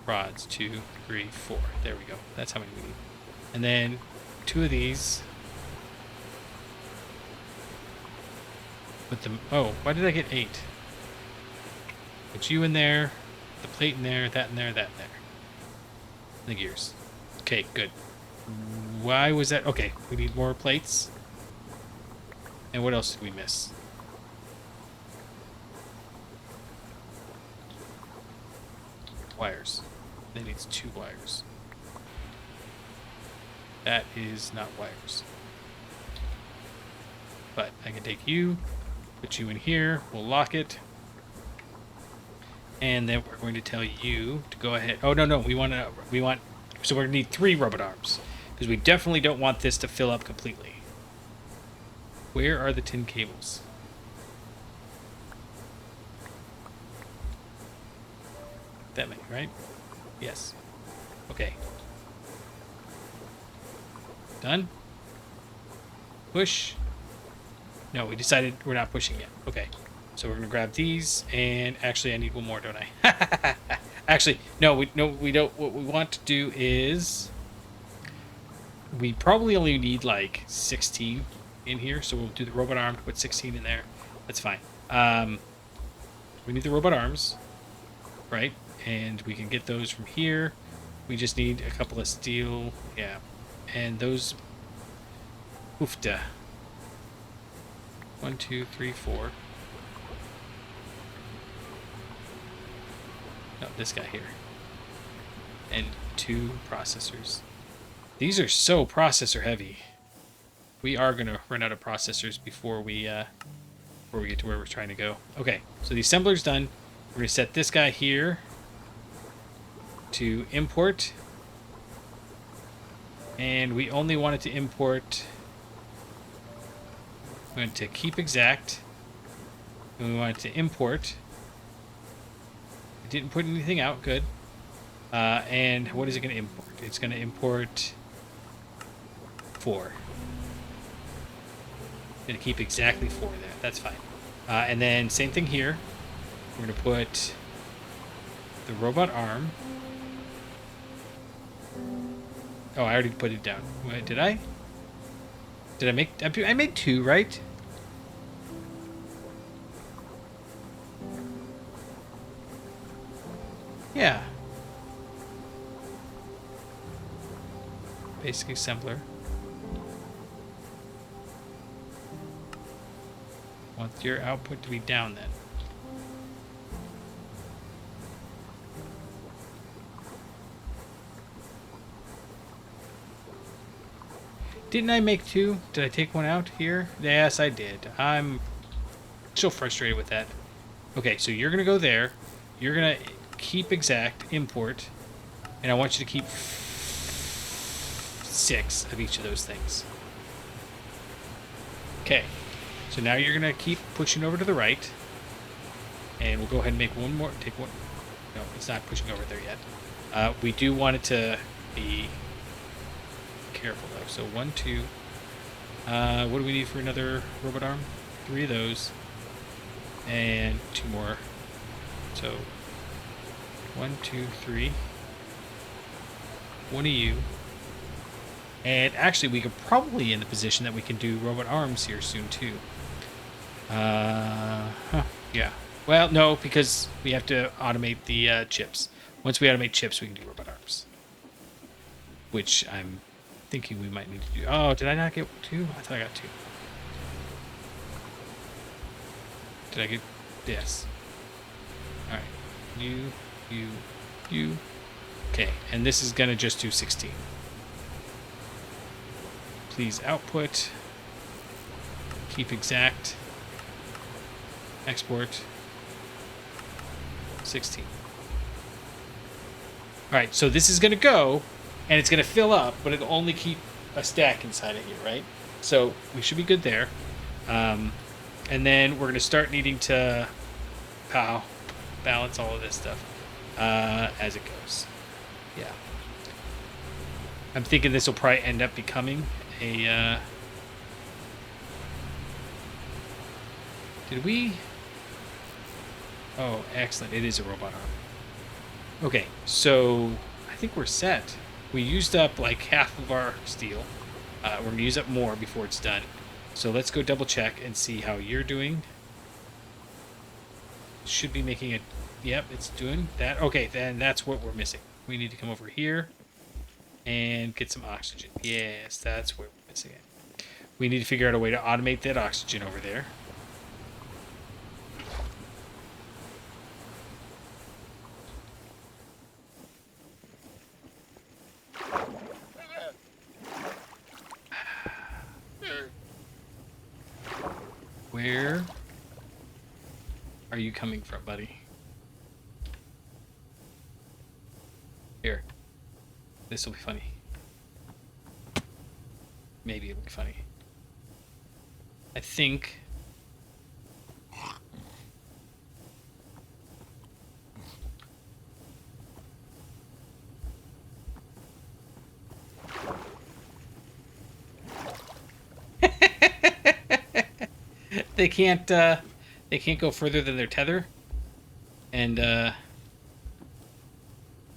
[SPEAKER 1] rods? 2, 3, 4. There we go. That's how many we need. And then 2 of these. Put them. Oh, why did I get 8? Put you in there, the plate in there, that in there, that in there. The gears. Okay, good. Why was that? Okay, we need more plates. And what else did we miss? Wires. That needs 2 wires. That is not wires. But I can take you, put you in here, we'll lock it. And then we're going to tell you to go ahead. Oh, no, we want, so we're going to need 3 robot arms. Because we definitely don't want this to fill up completely. Where are the tin cables? That many, right? Yes. Okay. Done? Push. No, we decided we're not pushing yet. Okay. So we're going to grab these, and actually I need 1 more, don't I? Actually, no, we don't. What we want to do is... We probably only need like 16 in here, so we'll do the robot arm, put 16 in there. That's fine. We need the robot arms, right? And we can get those from here. We just need a couple of steel, yeah. And those, oofta. 1, 2, 3, 4. No, this guy here. And 2 processors. These are so processor heavy. We are going to run out of processors before we get to where we're trying to go. Okay, so the assembler's done. We're going to set this guy here to import. And we only wanted to import... We want to keep exact. And we wanted to import. It didn't put anything out. Good. And what is it going to import? It's going to import 4. Going to keep exactly 4 there. That's fine. And then same thing here. We're going to put the robot arm. Oh, I already put it down. Wait, did I? Did I make... I made 2, right? Yeah. Basic assembler. Want your output to be down then. Didn't I make 2? Did I take one out here? Yes, I did. I'm still frustrated with that. Okay, so you're going to go there. You're going to keep exact, import, and I want you to keep 6 of each of those things. Okay, so now you're going to keep pushing over to the right, and we'll go ahead and make one more. Take one. No, it's not pushing over there yet. We do want it to be careful, though. So 1, 2. What do we need for another robot arm? 3 of those. And 2 more. So 1, 2, 3. 1 of you. And actually, we could probably in the position that we can do robot arms here soon, too. Yeah. Well, no, because we have to automate the chips. Once we automate chips, we can do robot arms. Which I'm thinking we might need to do. Oh, did I not get 2? I thought I got 2. Did I get... Yes. Alright. You. Okay, and this is going to just do 16. Please output. Keep exact. Export. 16. Alright, so this is going to go, and it's going to fill up, but it'll only keep a stack inside of here, right? So we should be good there. And then we're going to start needing to balance all of this stuff as it goes. Yeah. I'm thinking this will probably end up becoming a... Did we... Oh, excellent. It is a robot arm. Okay, so I think we're set. We used up like half of our steel. We're going to use up more before it's done. So let's go double check and see how you're doing. Should be making it... Yep, it's doing that. Okay, then that's what we're missing. We need to come over here and get some oxygen. Yes, that's where we're missing it. We need to figure out a way to automate that oxygen over there. Where are you coming from, buddy? Here. This will be funny. Maybe it'll be funny. I think... They can't go further than their tether. And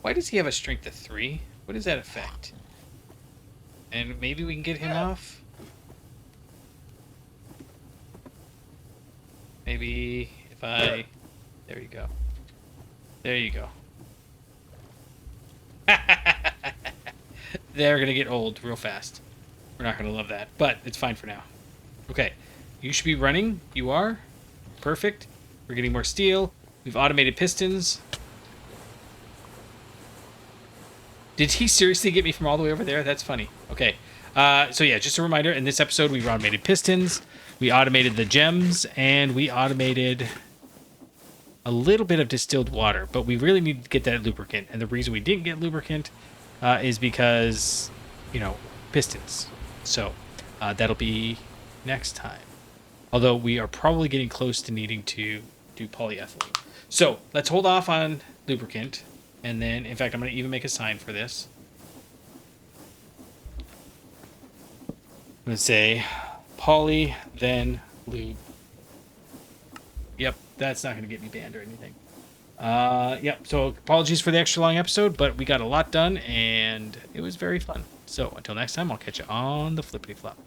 [SPEAKER 1] why does he have a strength of 3? What does that affect? And maybe we can get him off. Maybe if I... There you go. There you go. They're gonna get old real fast. We're not gonna love that, but it's fine for now. Okay. You should be running. You are. Perfect. We're getting more steel. We've automated pistons. Did he seriously get me from all the way over there? That's funny. Okay. So yeah, just a reminder, in this episode, we've automated pistons. We automated the gems. And we automated a little bit of distilled water. But we really need to get that lubricant. And the reason we didn't get lubricant is because, you know, pistons. So that'll be next time. Although we are probably getting close to needing to do polyethylene. So let's hold off on lubricant. And then, in fact, I'm going to even make a sign for this. I'm going to say poly, then lube. Yep, that's not going to get me banned or anything. Yep, so apologies for the extra long episode, but we got a lot done, and it was very fun. So until next time, I'll catch you on the flippity flop.